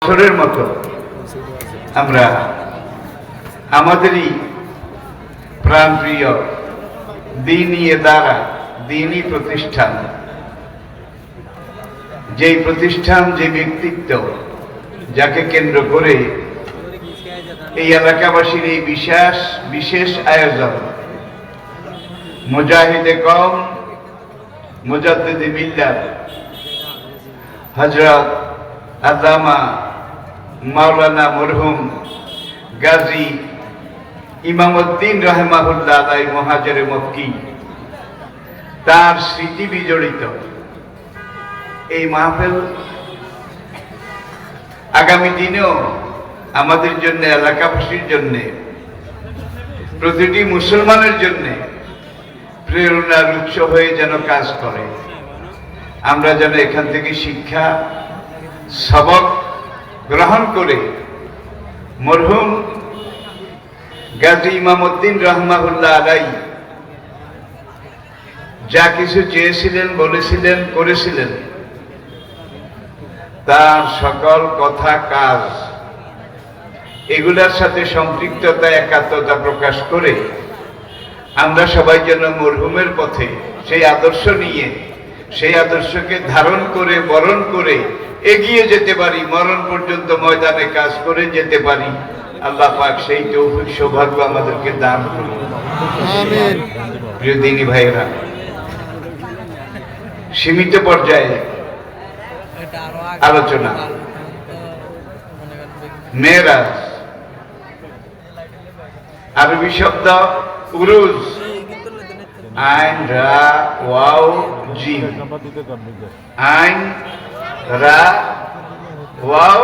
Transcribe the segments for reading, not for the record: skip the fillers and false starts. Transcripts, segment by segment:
বছরের মতো আমরা আমাদেরই প্রাণপ্রিয় দ্বীনি ইদারা দ্বীনি প্রতিষ্ঠান, যেই প্রতিষ্ঠান, যে ব্যক্তিত্ব, যাকে কেন্দ্র করে এই এলাকাবাসীর এই বিশেষ আয়োজন, মুজাহিদে কওম মুজাদ্দিদে মিল্লাত হযরত আল্লামা মাওলানা মরহুম গাজী ইমামউদ্দিন রাহিমাহুল্লাহ আলাইহি মুহাজিরে মক্কি, তার স্মৃতি বিজড়িত এই মাহফিল আগামী দিনেও আমাদের জন্য, এলাকাবাসীর জন্য, প্রতিটি মুসলমানের জন্য প্রেরণার উৎস হয়ে যেন কাজ করে। আমরা যেন এখান থেকে শিক্ষা সবক গ্রহণ করে মরহুম গাজী ইমামউদ্দিন রাহিমাহুল্লাহ আলাইহি যা কিছু চেয়েছিলেন, বলেছিলেন, করেছিলেন, তার সকল কথা, কাজ, এগুলোর সাথে সম্পৃক্ততা, একাত্মতা প্রকাশ করে আমরা সবাই যেন মরহুমের পথে সেই আদর্শ নিয়ে, সেই আদর্শকে ধারণ করে, বরণ করে এগিয়ে যেতে পারি, মরণ পর্যন্ত ময়দানে কাজ করে যেতে পারি। আল্লাহ পাক সেই তৌফিক, সৌভাগ্য আমাদেরকে দান করুন। আমিন। প্রিয় দ্বীনি ভাইয়েরা, সীমিত পর্যায়ে আলোচনা। মেরাজ আরবি শব্দ উরুজ, আইন রা ওয়াও জিম, আইন রা ওয়াও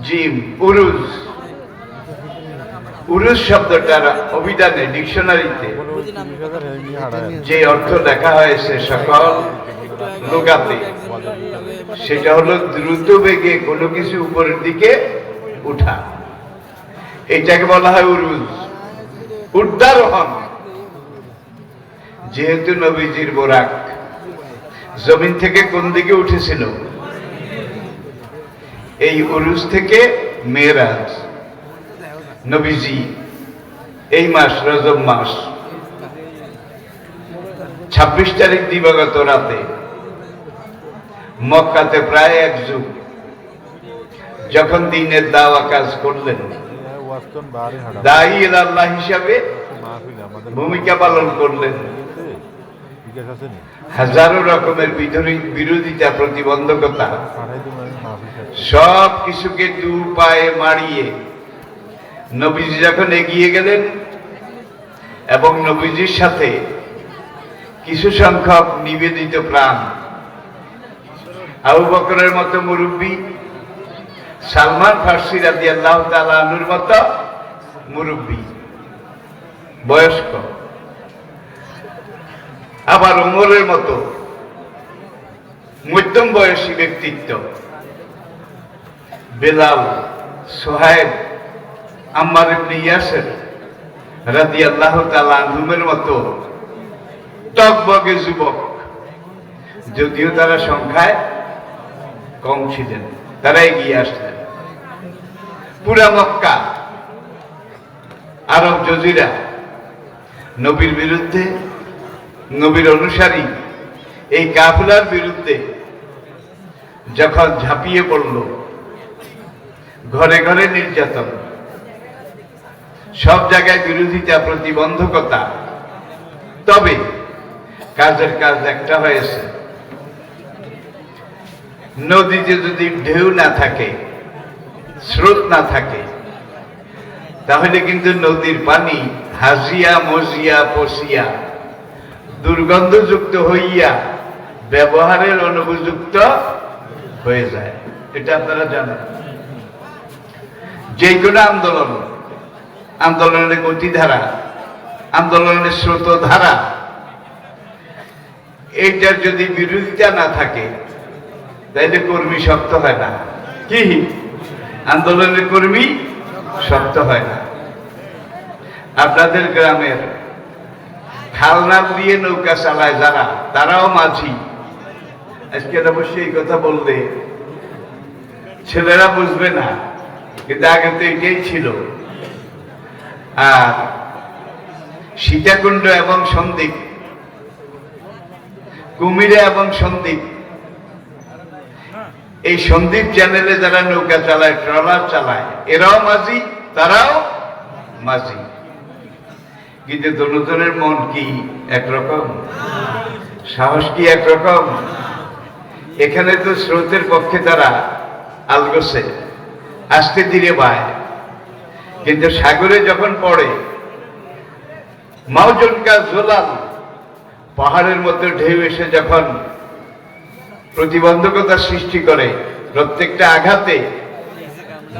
জিম, উরুজ। উরুজ শব্দটার অভিধানে, ডিকশনারিতে যে অর্থ লেখা হয়েছে সকল লুগাতে, সেটা হলো দ্রুত বেগে কোনো কিছু উপরের দিকে উঠা, এটাকে বলা হয় উরুজ, ঊর্ধ্বারোহণ। যেহেতু নবীজির বোরাক জমিন থেকে কোন দিকে উঠেছিল, এই উরুজ থেকে মেরাজ। নবীজি এই মাস, রজব মাস 26 তারিখ দিবাগত রাতে মক্কাতে প্রায় এক যুগ যখন দ্বীনের দাওয়া কাজ করলেন, দাঈ ইলাল্লাহ হিসাবে ভূমিকা পালন করলেন, হাজারো রকমের বিরোধিতা, প্রতিবন্ধকতা, সব কিছুকে দু পায়ে মারিয়ে নবীজি যখন এগিয়ে গেলেন এবং নবীজির সাথে কিছু সংখ্যক নিবেদিত প্রাণ, আবু বকরের মতো মুরব্বী, সালমান ফারসি রাদিয়াল্লাহু তাআলা আনহুর মতো মুরব্বী, বয়স্ক, আবার ওমরের মতো মধ্যম বয়সী ব্যক্তিত্ব, বেলাল, সোহাইব, আম্মার ইবনে ইয়াসির রাদিয়াল্লাহু তাআলা আনহুমের মতো টকবগে যুবক, যদিও তারা সংখ্যায় কম ছিলেন, তারা এগিয়ে আসলেন। পুরা মক্কা, আরব জজিরা নবীর বিরুদ্ধে, নবীর অনুসারী এই কাফেলার বিরুদ্ধে যখন ঝাঁপিয়ে পড়ল, ঘরে ঘরে নির্যাতন, সব জায়গায় বিরোধিতা, প্রতিবন্ধকতা, তবে কাজের কাজ একটা হয়েছে। নদীতে যদি ঢেউ না থাকে, স্রোত না থাকে, তাহলে কিন্তু নদীর পানি হাজিয়া, মজিয়া, পচিয়া, দুর্গন্ধযুক্ত হইয়া ব্যবহারের অনুপযুক্ত হয়ে যায়। এটা আপনারা জানেন। যে কোনো আন্দোলনের গতিধারা, আন্দোলনের স্রোতধারা, এইটার যদি বিরোধিতা না থাকে, তাইলে কর্মী শক্ত হয় না। কি আন্দোলনের কর্মী শক্ত হয় না। আপনাদের গ্রামের খালনা দিয়ে নৌকা চালায় যারা, তারাও মাঝি। আজকে অবশ্যই এই কথা বললে ছেলেরা বুঝবে না, কিন্তু আগে তো এটাই ছিল। আর সীতাকুণ্ড এবং সন্দ্বীপ, কুমিরা এবং সন্দ্বীপ, এই সন্দ্বীপ চ্যানেলে যারা নৌকা চালায়, ট্রলার চালায়, এরাও মাঝি, তারাও মাঝি, কিন্তু দুজনের মন কি একরকম, সাহস কি একরকম? এখানে তো স্রোতের পক্ষে তারা আলগোছে, আস্তে ধীরে বায়, কিন্তু সাগরে যখন পড়ে মাউজন কা জোলাল, পাহাড়ের মধ্যে ঢেউ এসে যখন প্রতিবন্ধকতা সৃষ্টি করে, প্রত্যেকটা আঘাতে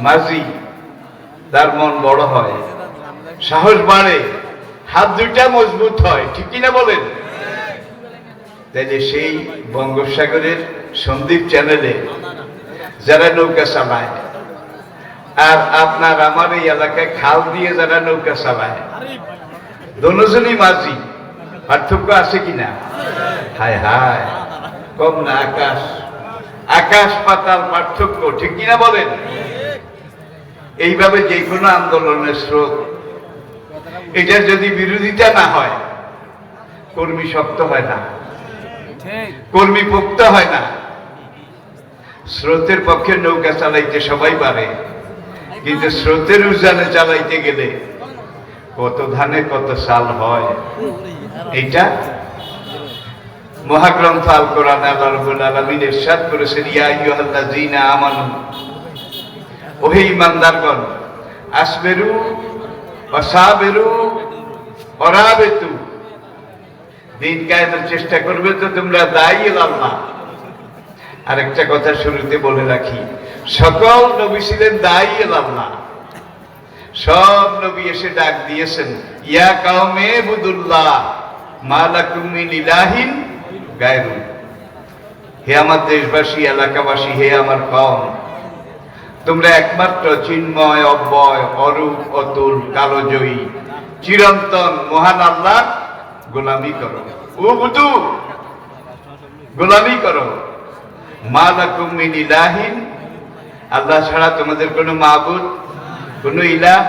মাঝি তার মন বড় হয়, সাহস বাড়ে, হাত দুইটা মজবুত হয়, ঠিক কিনা বলেন? তাইলে সেই বঙ্গোপসাগরের সন্দ্বীপ চ্যানেলে যারা নৌকা চালায়, আর আপনার আমার এই এলাকায় খাল দিয়ে যারা নৌকা চালায়, দুজনই মাঝি, পার্থক্য আছে কিনা? হায় হায়, কম না, আকাশ আকাশ পাতাল পার্থক্য, ঠিক কিনা বলেন? এইভাবে যে কোনো আন্দোলনের স্রোত, এটার যদি বিরোধিতা না হয়, কর্মী শক্ত হয় না, কর্মী পোক্ত হয় না। স্রোতের পক্ষে নৌকা চালাইতে সবাই পারে, কিন্তু স্রোতের উজানে চালাইতে গেলে কত ধানে কত সাল হয়। এইটা মহাগ্রন্থ আল কোরআন আল্লাহ রাব্বুল আলামিন ইরশাদ করেছেন, ইয়া আইয়ুহাল্লাযীনা আমানু, ওহে ঈমানদারগণ, আসবিরু ওয়া সাবিরু ওয়া রাবিতু, দিন কায়েমের চেষ্টা করবে তো তোমরা দায়ী আল্লাহ। আরেকটা কথা শুরুতে বলে রাখি, সকল নবী ছিলেন দায়ী আল্লাহ, সব নবী এসে ডাক দিয়েছেন, ইয়া কাওমে বুদুল্লাহ মা লাকুম মিন ইলাহিন গায়রু, হে আমার দেশবাসী, এলাকাবাসী, হে আমার কওম, তোমরা একমাত্র চিন্ময়, অব্যয়, অরূপ, অতুল, কালজয়ী, চিরন্তন মহান আল্লাহ গোলামি করো, উবুদু, গোলামি করো, মা লাকুম মিন ইলাহিন, আল্লাহ ছাড়া তোমাদের কোনো মাবুদ, কোনো ইলাহ,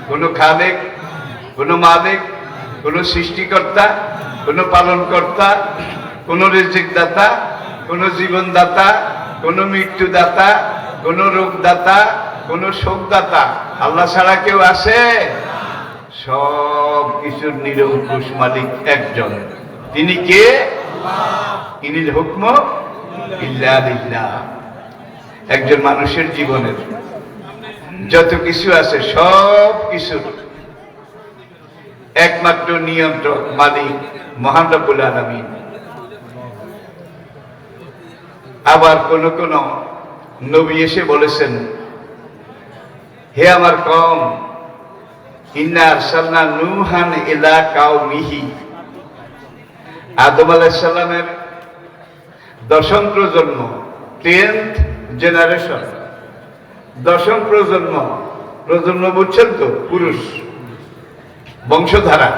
কোনো খালেক, কোনো মালিক, কোনো সৃষ্টিকর্তা, কোনো পালনকর্তা, কোনো রিজিকদাতা, কোনো জীবনদাতা, কোনো মৃত্যুদাতা, কোনো রোগদাতা, কোনো শোকদাতা আল্লাহ ছাড়া কেউ আছে? সব কিছুর নিরঙ্কুশ মালিক একজন, তিনি কে? ইনিল হুকম ইল্লা লিল্লাহ। একজন মানুষের জীবনের যত কিছু আছে, সব কিছুর একমাত্র নিয়ন্ত্রক মালিক মহান রব্বুল আলামিন। আবার কোন কোন নবী এসে বলেছেন, হে আমার কওম, ইন্না আরসালনা নূহান ইলা কাওমিহি, আদম আলাইহিস সালামের দশম প্রজন্ম, 10th জেনারেশন, দশম প্রজন্ম, প্রজন্ম বুঝছেন তো, পুরুষ বংশধারা,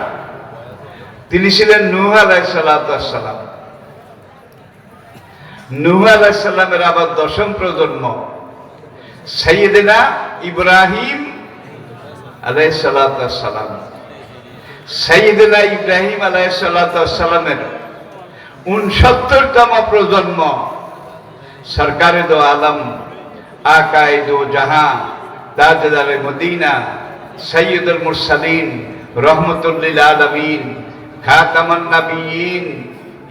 তিনি ছিলেন নূহ আলাইহিস সালাম। নূহ আলাইহিস সালামের আবার দশম প্রজন্ম সাইয়েদনা ইব্রাহিম আলাইহিস সালাম। সাইয়েদনা ইব্রাহিম আলাইহিস সালামের 69তম প্রজন্ম সরকারে দো আলম, আকায়ে দো জাহাঁ, তাজদারে মদিনা, সৈয়দুল মুরসালিন, রহমতুল লিল আলামিন, খাতামান নবিয়্যিন,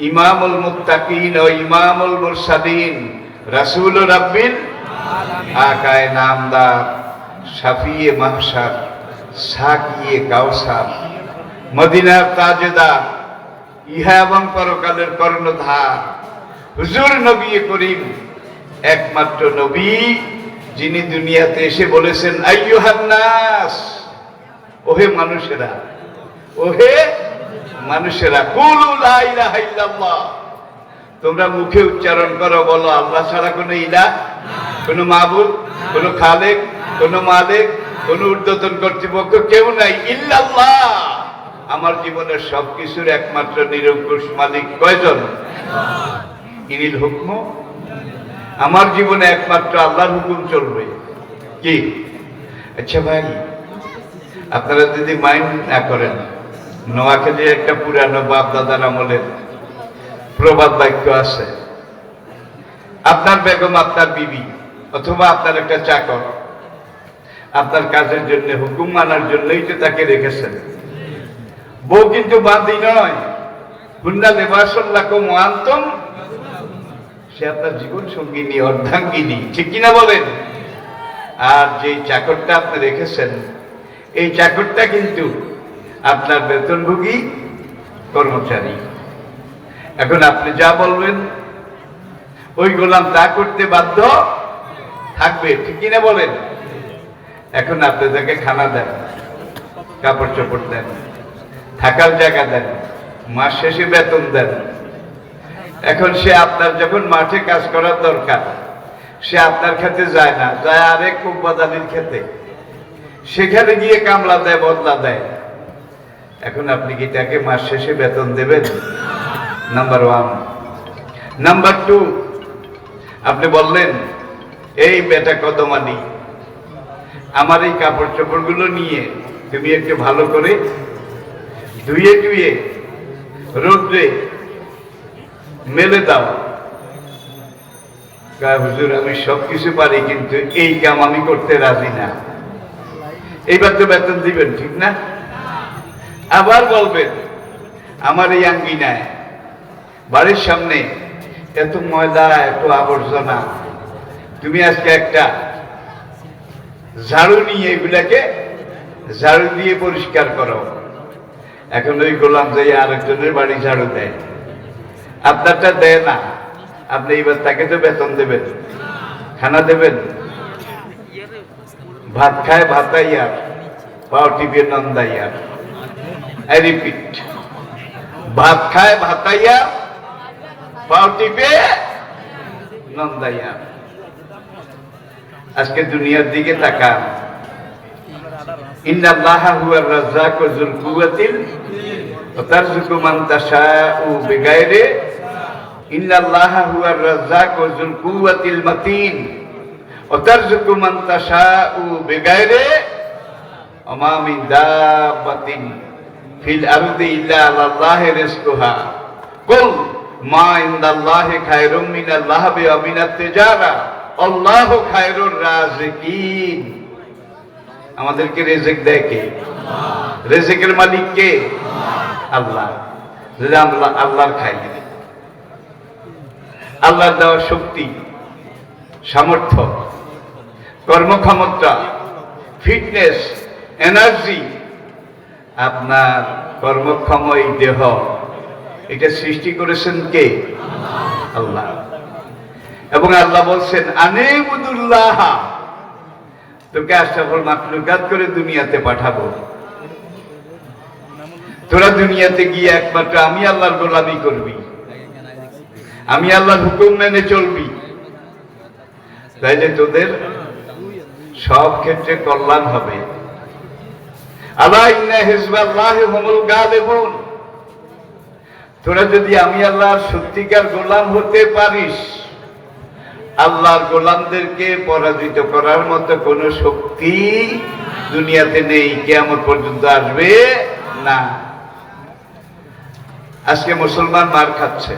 ইমামুল মুত্তাকিন ও ইমামুল মুরসালিন, রাসূলুর রাব্বিল আকায়ে নামদার, শাফিয়ে মাহশার, সাকিয়ে কাউসার, মদিনার তাজদার, ইহা এবং পরকালের কর্ণধার হুজুর নবী করিম, একমাত্র নবী যিনি দুনিয়াতে এসে বলেছেন, আইয়ুহান নাস, ওহে মানুষেরা, ওহে মানুষেরা, কুলু লা ইলাহা ইল্লাল্লাহ, তোমরা মুখে উচ্চারণ করো, বলো আল্লাহ ছাড়া কোনো ইলাহ, কোনো মাবুদ, কোনো খালেক, কোনো মালিক, কোনো ঊর্ধ্বতন কর্তৃপক্ষ কেউ নাই, ইল্লাল্লাহ, আমার জীবনের সবকিছুর একমাত্র নিরঙ্কুশ মালিক কয়জন? ইনিল হুকম আমার জীবনে একমাত্র আল্লাহর হুকুম চলবে। কি? আচ্ছা ভাই, আপনারা যদি মাইন্ড না করেন, নোয়াখালীর একটা পুরানো বাপ দাদার আমলের প্রবাদ বাক্য আছে, আপনার বেগম আপনার বিবি অথবা আপনার একটা চাকর আপনার কাজের জন্য, হুকুম মানার জন্যই তো তাকে রেখেছেন। বউ কিন্তু বাঁধি নয়, হুন্না লিবাসুল লাকুম ওয়া আনতুম, সে আপনার জীবন সঙ্গিনী, অর্ধাঙ্গিনী, ঠিক কিনা বলেন? আর যে চাকরটা আপনি রেখেছেন, এই চাকরটা কিন্তু আপনার বেতনভোগী কর্মচারী। এখন আপনি যা বলবেন ওই গোলাম তা করতে বাধ্য থাকবে, ঠিক কিনা বলেন? এখন আপনি তাকে খানা দেন, কাপড় চোপড় দেন, থাকার জায়গা দেন, মাস শেষে বেতন দেন। এখন সে আপনার যখন মাঠে কাজ করার দরকার, সে আপনার খেতে যায় না, যায় আরেক কোম্পানির খেতে, সেখানে গিয়ে কামলা দেয়, বদলা দেয়। এখন আপনি কি তাকে মাস শেষে বেতন দেবেন? Number one. নাম্বার টু, আপনি বললেন, এই বেটা কদমানি, আমার এই কাপড় চোপড়গুলো নিয়ে তুমি একটু ভালো করে ধুয়ে টুয়ে রোদ্রে মেলে দাও। হুজুর, আমি সবকিছু পারি, কিন্তু এই কাম আমি করতে রাজি না। এইবার তো বেতন দিবেন, ঠিক না? আবার বলবেন, আমার এই আঙ্গিনায় বাড়ির সামনে এত ময়লা, এত আবর্জনা, তুমি আজকে একটা ঝাড়ু নিয়ে এগুলাকে ঝাড়ু দিয়ে পরিষ্কার করো। এখন ওই গোলাম যাই আরেকজনের বাড়ি ঝাড়ু দেয়, আপনারটা দেয় না। আপনি এবার তাকে তো বেতন দেবেন, খানা দেবেন। ভাত খায় ভাতাইয়ার, পাও টিপে নন্দাইয়ার। আই রিপিট, ভাত খায় ভাতাইয়া, পাও টিপে নন্দাইয়ার। আজকে দুনিয়ার দিকে তাকান, ইন্নাল্লাহা হুয়ার রাজ্জাকু যুল কুওয়াতিল ওয়া তারযুকু মান তাশাউ বিগাইরি, ইন্নাল্লাহা হুয়ার রাজ্জাকু যুল কুওয়াতিল মাতিন ওয়া তারযুকু মান তাশাউ বিগাইরি ওয়া মা মিন দাব্বাতিন ফিল আরদি ইল্লা আলাল্লাহি রিজকুহা কুল মা ইনদাল্লাহি খায়রুম মিনাল লাহবি ওয়া মিনাত তিজারা আল্লাহু খায়রুর রাযিকিন। আমাদেরকে রিজিক দেয় কে? রিজিকের মালিক কে? আল্লাহ। যদি আমরা আল্লাহর খাই, আল্লাহর দেওয়া শক্তি, সামর্থ্য, কর্মক্ষমতা, ফিটনেস, এনার্জি, আপনার কর্মক্ষম এই দেহ, এটা সৃষ্টি করেছেন কে? আল্লাহ। এবং আল্লাহ বলছেন, আনিবুদুল্লাহ, তোকে আশরাফুল মাখলুকাত করে দুনিয়াতে পাঠাবো, তোরা দুনিয়াতে গিয়ে একমাত্র আমি আল্লাহর গোলামি করবি, আমি আল্লাহর হুকুম মেনে চলবি, তাইলে তোদের সব ক্ষেত্রে কল্যাণ হবে। আলা ইন্না হিজবাল্লাহি হুমুল গালিবুন, তোরা যদি আমি আল্লাহর সত্যিকার গোলাম হতে পারিস, আল্লাহর গোলামদেরকে পরাজিত করার মতো কোন শক্তি দুনিয়াতে নেই, কিয়ামত পর্যন্ত আসবে না। আজকে মুসলমান মার খাচ্ছে,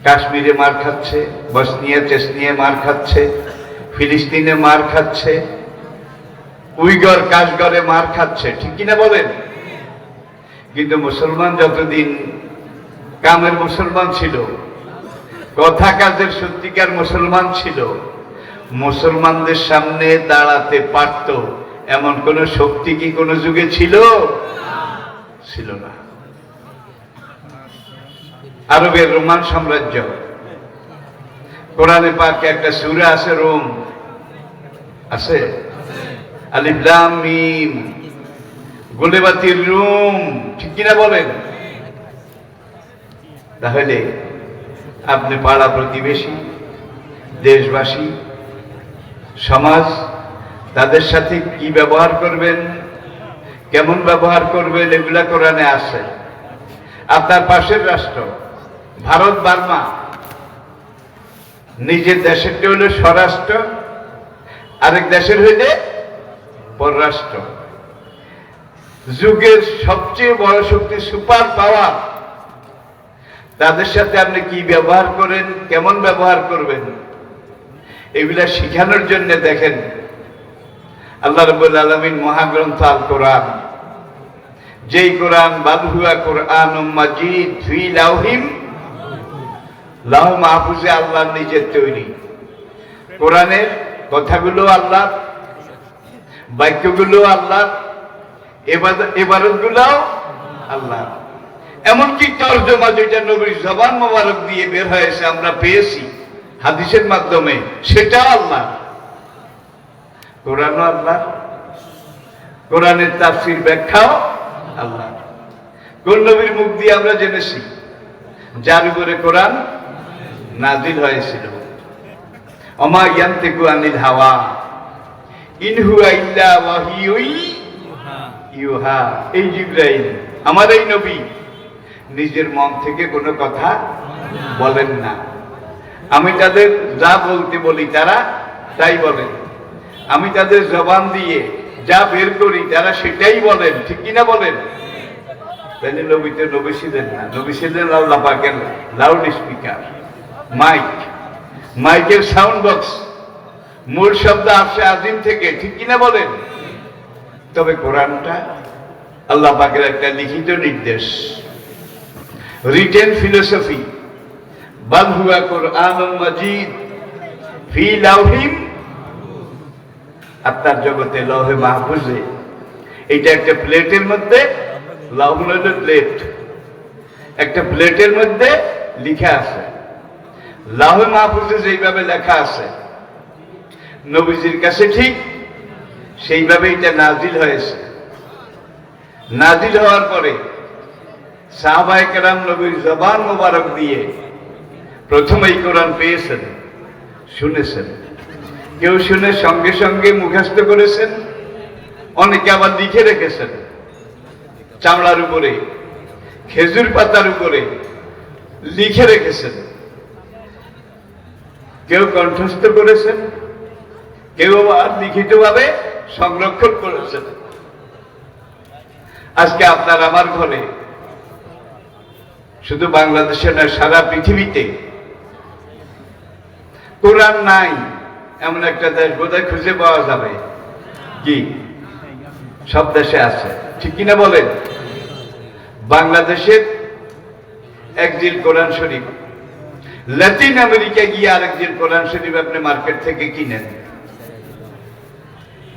কাশ্মীরে মার খাচ্ছে, বসনিয়া চেসনিয়া মার খাচ্ছে, ফিলিস্তিনে মার খাচ্ছে, উইগর কাশগরে মার খাচ্ছে, ঠিক কিনা বলেন? কিন্তু মুসলমান যতদিন কামের মুসলমান ছিল, কথা কাজের সত্যিকার মুসলমান ছিল, মুসলমানদের সামনে দাঁড়াতে পারত এমন কোন শক্তি কি কোন যুগে ছিল? ছিল না। আরবের রোমান সাম্রাজ্য, কোরআনে পাকে একটা সূরা আছে, রোম আছে, আলিফ লাম মিম, গুলিবাতির রুম, ঠিক কিনা বলেন? তাহলে আপনি পাড়া প্রতিবেশী, দেশবাসী, সমাজ, তাদের সাথে কি ব্যবহার করবেন, কেমন ব্যবহার করবেন, এগুলা কোরআনে আছে। আপনার পাশের রাষ্ট্র ভারত, বার্মা, নিজের দেশেরটা হলো স্বরাষ্ট্র, আরেক দেশের হইলে পররাষ্ট্র। যুগের সবচেয়ে বড় শক্তি সুপার পাওয়ার, তাদের সাথে আপনি কি ব্যবহার করেন, কেমন ব্যবহার করবেন, এগুলা শিখানোর জন্য দেখেন আল্লাহ রাব্বুল আলামিন মহাগ্রন্থ আল কোরআন, যেই কোরআন বাল হুয়া কোরআনুম মাজিদ ফি লাহ মাহফুজে আল্লাহ নিজের তৈরি। কোরআনের কথাগুলো আল্লাহ, বাক্যগুলো আল্লাহ, ইবাদতগুলোও আল্লাহ। এমনকি তরজমা যেটা নবীর জবান মোবারক দিয়ে বের হয়েছে আমরা পেয়েছি হাদিসের মাধ্যমে, সেটাও আল্লাহ। কোরআনও আল্লাহ, কোরআনের তাফসীর ব্যাখ্যাও আল্লাহ। কোন নবীর মুখ দিয়ে আমরা জেনেছি যার উপরে কোরআন নাজিল হয়েছিল? ওমা ইয়ান্তিকু আনিল হাওয়া ইন হুয়া ইল্লা ওয়াহিয়ুন ইউহা। এই জিবরাইল, আমার এই নবী, নিজের মন থেকে কোনো কথা বলেন না। আমি তাদের যা বলতে বলি তারা তাই বলেন, আমি তাদের জবান দিয়ে যা বের করি তারা সেটাই বলেন, ঠিক কিনা বলেন? তাই নবী তো নবী ছিলেন না, নবী ছিলেন আল্লাহ পাকের লাউড স্পিকার, মাইক, মাইকের সাউন্ড বক্স, মূল শব্দ আসে আজিম থেকে, ঠিক কিনা বলেন? তবে কোরআনটা আল্লাহ পাকের একটা লিখিত নির্দেশ, রিটেন ফিলোসফি। বাল হুয়া কোরআনুম মাজিদ ফি লাউহিম, আত্মার জগতে লৌহে মাহফুজে। এটা একটা প্লেটের মধ্যে, লাউহ হলো প্লেট, একটা প্লেটের মধ্যে লিখা আছে। লাউহে মাহফুজে যেইভাবে লেখা আছে নবীজির কাছে ঠিক সেইভাবে এটা নাজিল হয়েছে। নাজিল হওয়ার পরে সাহাবায়ে কেরাম নবীর জবান মোবারক দিয়ে প্রথমেই কোরআন পেয়েছেন, শুনেছেন। কেউ শুনে সঙ্গে সঙ্গে মুখস্থ করেছেন, অনেকে আবার লিখে রেখেছেন চামড়ার উপরে, খেজুর পাতার উপরে লিখে রেখেছেন। কেউ কণ্ঠস্থ করেছেন, কেউ আবার লিখিতভাবে সংরক্ষণ করেছেন। আজকে আপনার আমার ঘরে, শুধু বাংলাদেশে নয় সারা পৃথিবীতে কোরআন নাই এমন একটা দেশ বোধহয় খুঁজে পাওয়া যাবে কি? সব দেশে আছে, ঠিক কিনা বলেন? বাংলাদেশের একদিন কোরআন শরীফ, লাতিন আমেরিকা গিয়ে আরেকদিন কোরআন শরীফ আপনি মার্কেট থেকে কিনেন।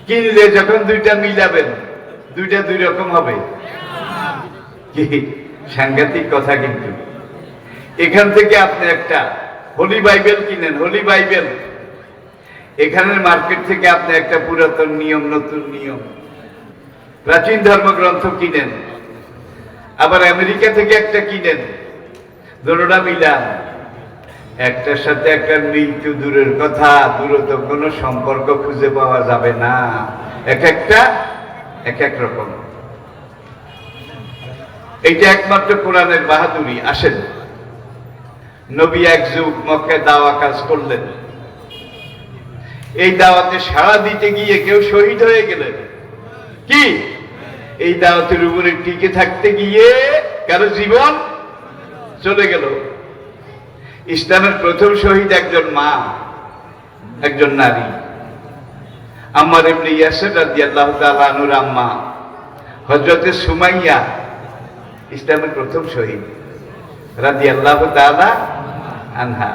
কিনলে যখন দুইটা মিলাবেন, দুইটা দুই রকম হবে। কি সাংঘাতিক কথা! কিন্তু এখান থেকে আপনি একটা হোলি বাইবেল কিনেন, হোলি বাইবেল, এখানের মার্কেট থেকে আপনি একটা পুরাতন নিয়ম, নতুন নিয়ম, প্রাচীন ধর্মগ্রন্থ কিনেন, আবার আমেরিকা থেকে একটা কিনেন, দুটোটা মিলান, একটার সাথে একটার মিল তো দূরের কথা, দূরত্ব কোনো সম্পর্ক খুঁজে পাওয়া যাবে না। এক একটা এক এক রকম। এইটা একমাত্র কোরআনের বাহাদুরি। আসেন, নবী এক যুগ মক্কায় দাওয়া কাজ করলেন। এই দাওয়াতে সাড়া দিতে গিয়ে কেউ শহীদ হয়ে গেলেন। কি এই দাওয়াতের উপরে টিকে থাকতে গিয়ে কারো জীবন চলে গেল। ইসলামের প্রথম শহীদ একজন মা, একজন নারী, আম্মার ইবনে ইয়াসির রাদিয়াল্লাহু তাআলা আনহুর আম্মা হযরতে সুমাইয়া ইসলামের প্রথম শহীদ রাদিয়াল্লাহু তাআলা আনহা।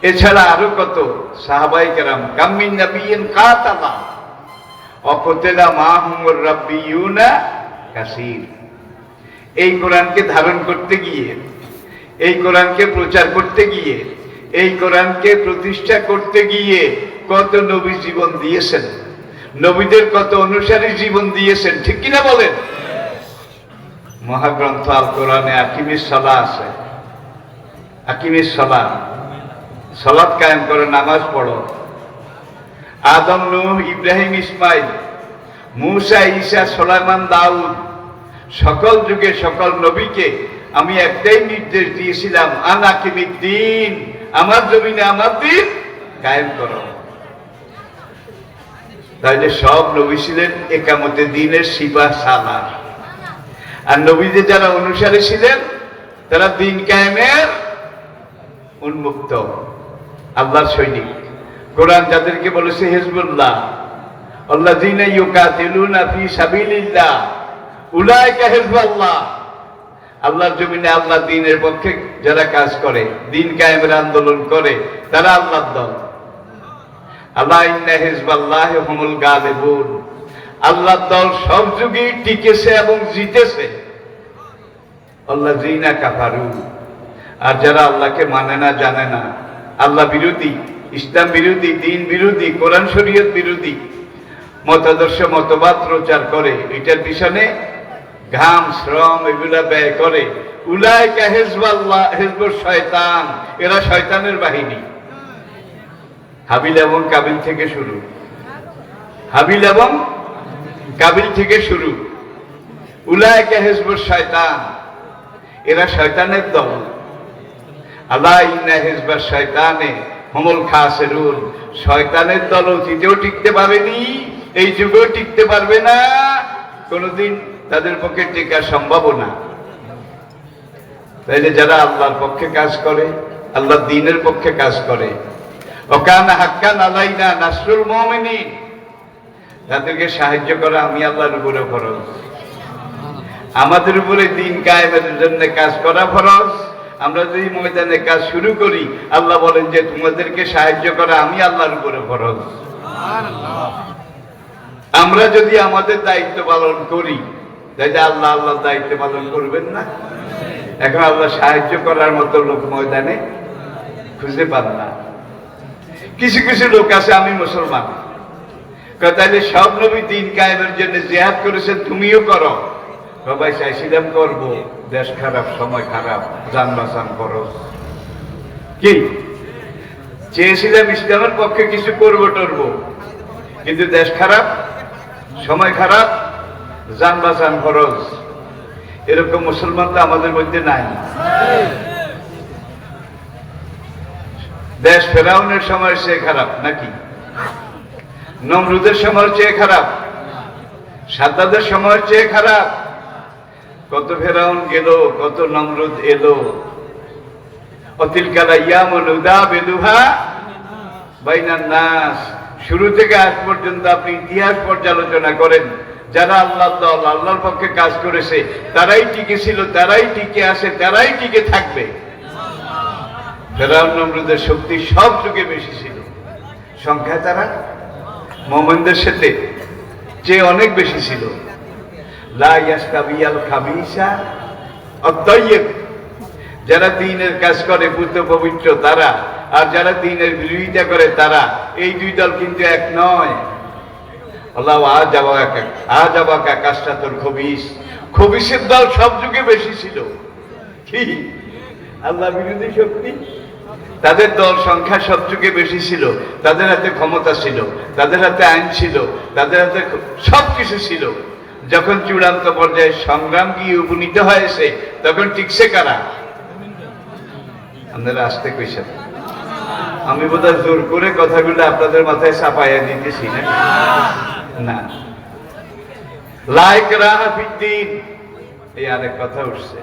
এছাড়া আরো কত সাহাবায়ে কেরাম, কাম মিন নাবিয়্যিন কাতালা ওয়া কুতিলা মাহুমুর রাব্বিয়ুনা কাসীর। এই কোরআনকে ধারণ করতে গিয়ে, এই কোরআনকে প্রচার করতে গিয়ে, এই কোরআনকে প্রতিষ্ঠা করতে গিয়ে কত নবী জীবন দিয়েছেন, নবীদের কত অনুসারী জীবন দিয়েছেন, ঠিক কিনা বলেন? মহাগ্রন্থ আল কোরআনে আকিমিস সালাহ আছে। আকিমিস সালাহ, সালাত কায়েম করে, নামাজ পড়ো। আদম, নূহ, ইব্রাহিম, ইসমাইল, মূসা, ঈসা, সুলাইমান, দাউদ, সকল যুগে সকল নবীকে আমি একটাই নির্দেশ দিয়েছিলাম, আন আকিমিদ্দিন আমার জমিনে আমার দিন কায়েম করো। তাইলে সব নবী ছিলেন একামতে দিনের সিপাহ সালার, আর নবীদের যারা অনুসারী ছিলেন তারা দিন কায়েমের উন্মুক্ত, আল্লাহর সৈনিক। কোরআন যাদেরকে বলেছে হিজবুল্লাহ, আল্লাযীনা ইউকাতিলুনা ফী সাবিলিল্লাহ উলাইকা হিজবুল্লাহ। আল্লাহর জমিনে আল্লাহ দ্বীনের পক্ষে যারা কাজ করে, দিন কায়েমের আন্দোলন করে, তারা আল্লাহর দল। আল্লাহ ইন্না হিজবাল্লাহি হুমুল গালিবুন। আল্লাহর দল সব যুগেই টিকেছে এবং জিতেছে। আল্লাযীনা কাফারু, আর যারা আল্লাহকে মানে না, জানে না, আল্লাহ বিরোধী, ইসলাম বিরোধী, দিন বিরোধী, কোরআন শরীয়ত বিরোধী মতাদর্শ মতবাদ প্রচার করে, এটার পিছনে ঘাম শ্রম এগুলা ব্যয় করে, উলাইকা হিজবাল্লাহ, হিজবুশ শয়তান, এরা শয়তানের বাহিনী। হাবিল এবং কাবিল থেকে শুরু, হাবিল এবং কাবিল থেকে শুরু। উলাইকা হিজবুশ শয়তান, এরা শয়তানের দল। আলা ইন্না হিজবাশ শয়তানে হুমুল খাসিরুন। শয়তানের দল অতীতেও টিকতে পারেনি, এই যুগেও টিকতে পারবে না, কোনদিন তাদের পক্ষে টিকা সম্ভব না। তাইলে যারা আল্লাহর পক্ষে কাজ করে, আল্লাহর দ্বীনের পক্ষে কাজ করে, ওয়াকানা হাক্কান আলাইনা নাসরুল মুমিনিন, তাদেরকে সাহায্য করা আমি আল্লাহর উপরে ফরজ। আমাদের উপরে দিন কায়েমের জন্য কাজ করা ফরজ। আমরা যদি ময়দানে কাজ শুরু করি, আল্লাহ বলেন যে তোমাদেরকে সাহায্য করা আমি আল্লাহর উপরে ফরজ। আমরা যদি আমাদের দায়িত্ব পালন করি, তাহলে আল্লাহ আল্লাহর দায়িত্ব পালন করবেন না? এখন আল্লাহ সাহায্য করার মতো লোক ময়দানে খুঁজে পান না। কিছু কিছু লোক আছে, আমি মুসলমান, তাইলে সব নবী দিন কায়েমের জন্য জিহাদ করেছেন, তুমিও করো। সবাই চাইছিলাম করবো, দেশ খারাপ, সময় খারাপ, জান বাঁচান করো। কি চেয়েছিলাম ইসলামের পক্ষে কিছু করবো টরবো, কিন্তু দেশ খারাপ, সময় খারাপ, জান বাঁচান খরচ। এরকম মুসলমান তো আমাদের মধ্যে নাই। দেশ ফেরাউনের সময় চেয়ে খারাপ নাকি? নমরুদের সময় চেয়ে খারাপ, সাদ্দাদের সময় চেয়ে খারাপ। কত ফেরাউন গেল, কত নমরুদ এলো। অতিলকাল আইয়ামুন উদাবিলুহা বাইনান নাস। শুরু থেকে আজ পর্যন্ত আপনি ইতিহাস পর্যালোচনা করেন, যারা আল্লাহর দল, আল্লাহর পক্ষে কাজ করেছে, তারাই টিকে ছিল, তারাই টিকে আছে, তারাই টিকে থাকবে। ফেরাউন নমরুদের শক্তি সব যুগে বেশি ছিল, সংখ্যায় তারা মুমিনদের সাথে চেয়ে অনেক বেশি ছিল। লা ইয়াস্তাবিয়াল খাবিসা ওয়াত-তাইয়্যিব। যারা দ্বীনের কাজ করে, পূত পবিত্র তারা, আর যারা দ্বীনের বিরোধিতা করে তারা, এই দুই দল কিন্তু এক নয়। আল্লাহ আজাবাকা কাসরাতুল খবিস। খবিসের দল সব যুগে বেশি ছিল। কি আল্লাহ বিরোধী শক্তি, তাদের দল সংখ্যা সব যুগে বেশি ছিল। তাদের হাতে ক্ষমতা ছিল, তাদের হাতে আইন ছিল, তাদের হাতে সবকিছু ছিল। যখন চূড়ান্ত পর্যায়ে সংগ্রাম গিয়ে উপনীত হয়েছে, তখন টিকছে কারা? আপনারা আসতে কইছেন, আমি বোধহয় জোর করে কথাগুলো আপনাদের মাথায় চাপাইয়া দিতেছি না? না, লাইক রাহা ফিদ্দিন, এই আরেক কথা উঠছে।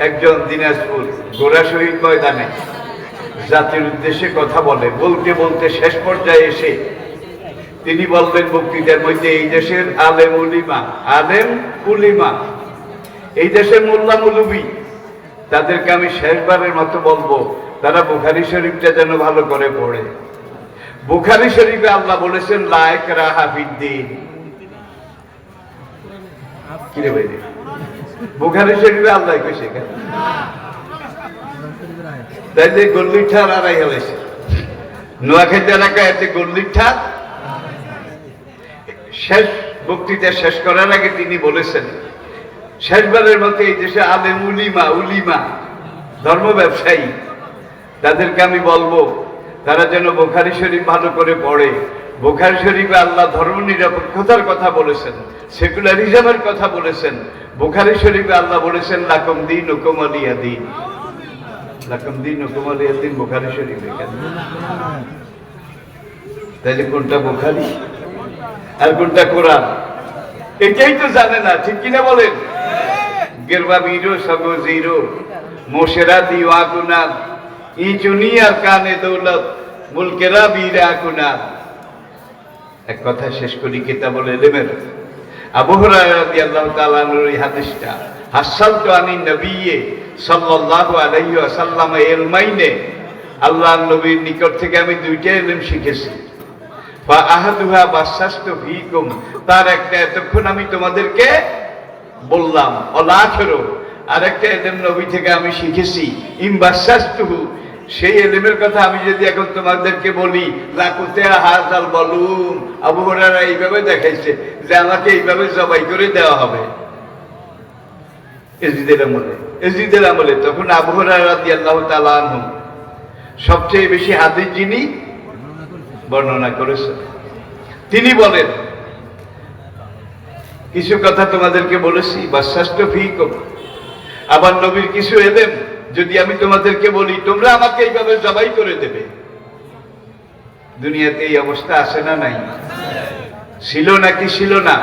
একজন দিনাজপুর গোড়া শহীদ ময়দানে জাতির উদ্দেশ্যে কথা বলে, বলতে বলতে শেষ পর্যায়ে এসে তিনি বলবেন বক্তৃতার মধ্যে, এই দেশের আলেম উলিমা, আলেম উলিমা, এই দেশের মোল্লা মুলুবি, তাদেরকে আমি শেষবারের মতো বলবো, তারা বুখারী শরীফটা যেন ভালো করে পড়ে। বুখারী শরীফে আল্লাহ বলেছেন লা ইকরাহা ফিদ্দিন। কি রে ভাই, বুখারী শরীফে আল্লাহ কইছে কেন? তাই যে গল্লির ঠার আড়াই হয়েছে, নোয়াখালী এলাকায় এতে গল্লির ঠার। শেষ বক্তৃতা শেষ করার আগে তিনি বলেছেন, শেষবারের মতো এই দেশে আলেম উলিমা, উলিমা ধর্ম ব্যবসায়ী, তাদেরকে আমি বলবো তারা যেন বুখারী শরীফ ভালো করে পড়ে। বুখারী শরীফে আল্লাহ ধর্ম নিরপেক্ষতার কথা বলেছেন, সেকুলারিজমের কথা বলেছেন। বুখারী শরীফে আল্লাহ বলেছেন লাকুম দীনুকুম ওয়ালিয়া দীন। লাকুম দীনুকুম ওয়ালিয়া দীন বুখারী শরীফে কেন? তাহলে কোনটা বুখারী আর কোনটা কোরআন এটাই তো জানে না, ঠিক কিনা বলেন? গেরবা বীরো সগজিরো মোশেরা দিওয়া গুনাদ ই জুনিয়ার কানে দৌলত মুলকেরা বীরা গুনাদ। এক কথা শেষ করি কিতাবুল ইলমের আবু হুরায়রা রাদিয়াল্লাহু তাআলা আনহুর এই হাদিসটা, হাসালতু আনিন নবিয়্যি সাল্লাল্লাহু আলাইহি ওয়াসাল্লাম ইলমাইনে, আল্লাহর নবীর নিকট থেকে আমি দুইটা ইলম শিখেছি। বা আহাদুহা বাসাস্তু ফীকুম, তার একটা এতক্ষণ আমি তোমাদেরকে বললাম, অলাখেরো আর একটা ইলম নবী থেকে আমি শিখেছি, ইম বাসাস্তুহু, সেই ইলমের কথা আমি যদি এখন তোমাদেরকে বলি, লাকুতে হাজাল বলুম, আবু হুরায়রা এইভাবে দেখাইছে যে আমাকে এইভাবে জবাই করে দেওয়া হবে এজিদের আমলে। তখন আবু হুরায়রা রাদিয়াল্লাহু তাআলা আনহু সবচেয়ে বেশি হাদিস যিনি বর্ণনা করেছেন, তিনি বলেন কিছু কথা তোমাদেরকে বলেছি বাসাস্তু ফীকুম, আবার নবীর কিছু ইলম যদি আমি তোমাদেরকে বলি তোমরা আমাকে এইভাবে জবাই করে দেবে। দুনিয়াতে এই অবস্থা আছে না নাই? ছিল নাকি ছিল না?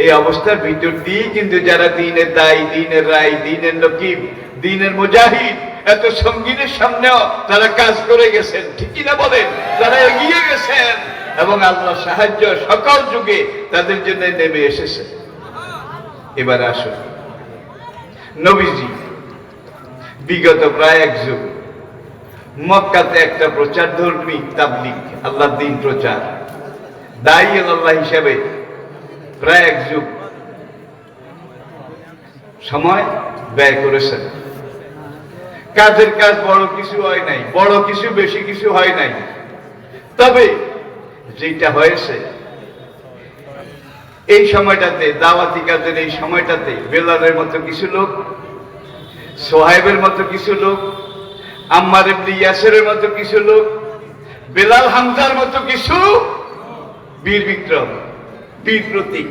এই অবস্থার ভিতর দিয়ে কিন্তু যারা দ্বীনের দায়ী, দ্বীনের রায়, দ্বীনের নকিব, দ্বীনের মুজাহিদ, এত সঙ্গীনের সামনেও তারা কাজ করে গেছেন, ঠিক না বলেন? তারা এগিয়ে গেছেন এবং আল্লাহর সাহায্য সকল যুগে তাদের জন্য নেমে এসেছে। এবার আসুন, নবীজি বিগত প্রায় এক যুগ মক্কাতে একটা প্রচার ধর্মী তাবলীগ, আল্লাহর দ্বীন প্রচার, দায়ী আল্লাহ হিসেবে প্রায় এক যুগ সময় ব্যয় করেছেন। কাজের কাজ বড় কিছু হয় নাই, বড় কিছু বেশি কিছু হয় নাই, তবে যেটা হয়েছে এই সময়টাতে, দাওয়াতি কাজের এই সময়টাতে বেলালের মতো কিছু লোক, সোহাইবের মতো কিছু লোক, আম্মার ইবনে ইয়াসিরের মতো কিছু লোক, বেলাল হামজার মতো কিছু বীর বিক্রম, বীর প্রতীক,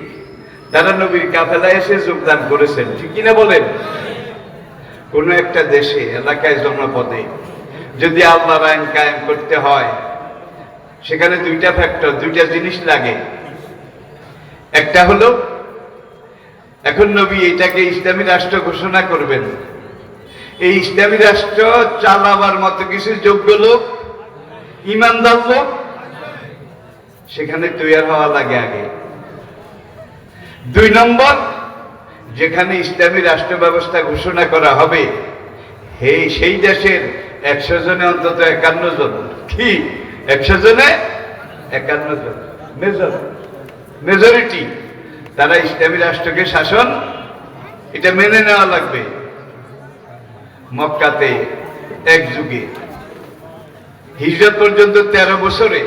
তারা নবীর কাফেলায় এসে যোগদান করেছেন, ঠিক কিনা বলেন? কোন একটা দেশে, এলাকায়, জনপদে যদি আল্লাহর আইন কায়েম করতে হয় সেখানে দুইটা ফ্যাক্টর, দুইটা জিনিস লাগে। একটা হলো এখন নবী এটাকে ইসলামী রাষ্ট্র ঘোষণা করবেন, এই ইসলামী রাষ্ট্র চালাবার মতো কিছু যোগ্য লোক, ইমানদার লোক সেখানে তৈরি হওয়া লাগে আগে। দুই নম্বর, যেখানে ইসলামী রাষ্ট্র ব্যবস্থা ঘোষণা করা হবে সেই দেশের 100 জনে অন্তত 51 জন, কি 100 জনে 51 জন মেজরিটি, তারা ইসলামী রাষ্ট্রকে শাসন এটা মেনে নেওয়া লাগবে। মক্কাতে এক যুগে হিজরত পর্যন্ত 13 বছরে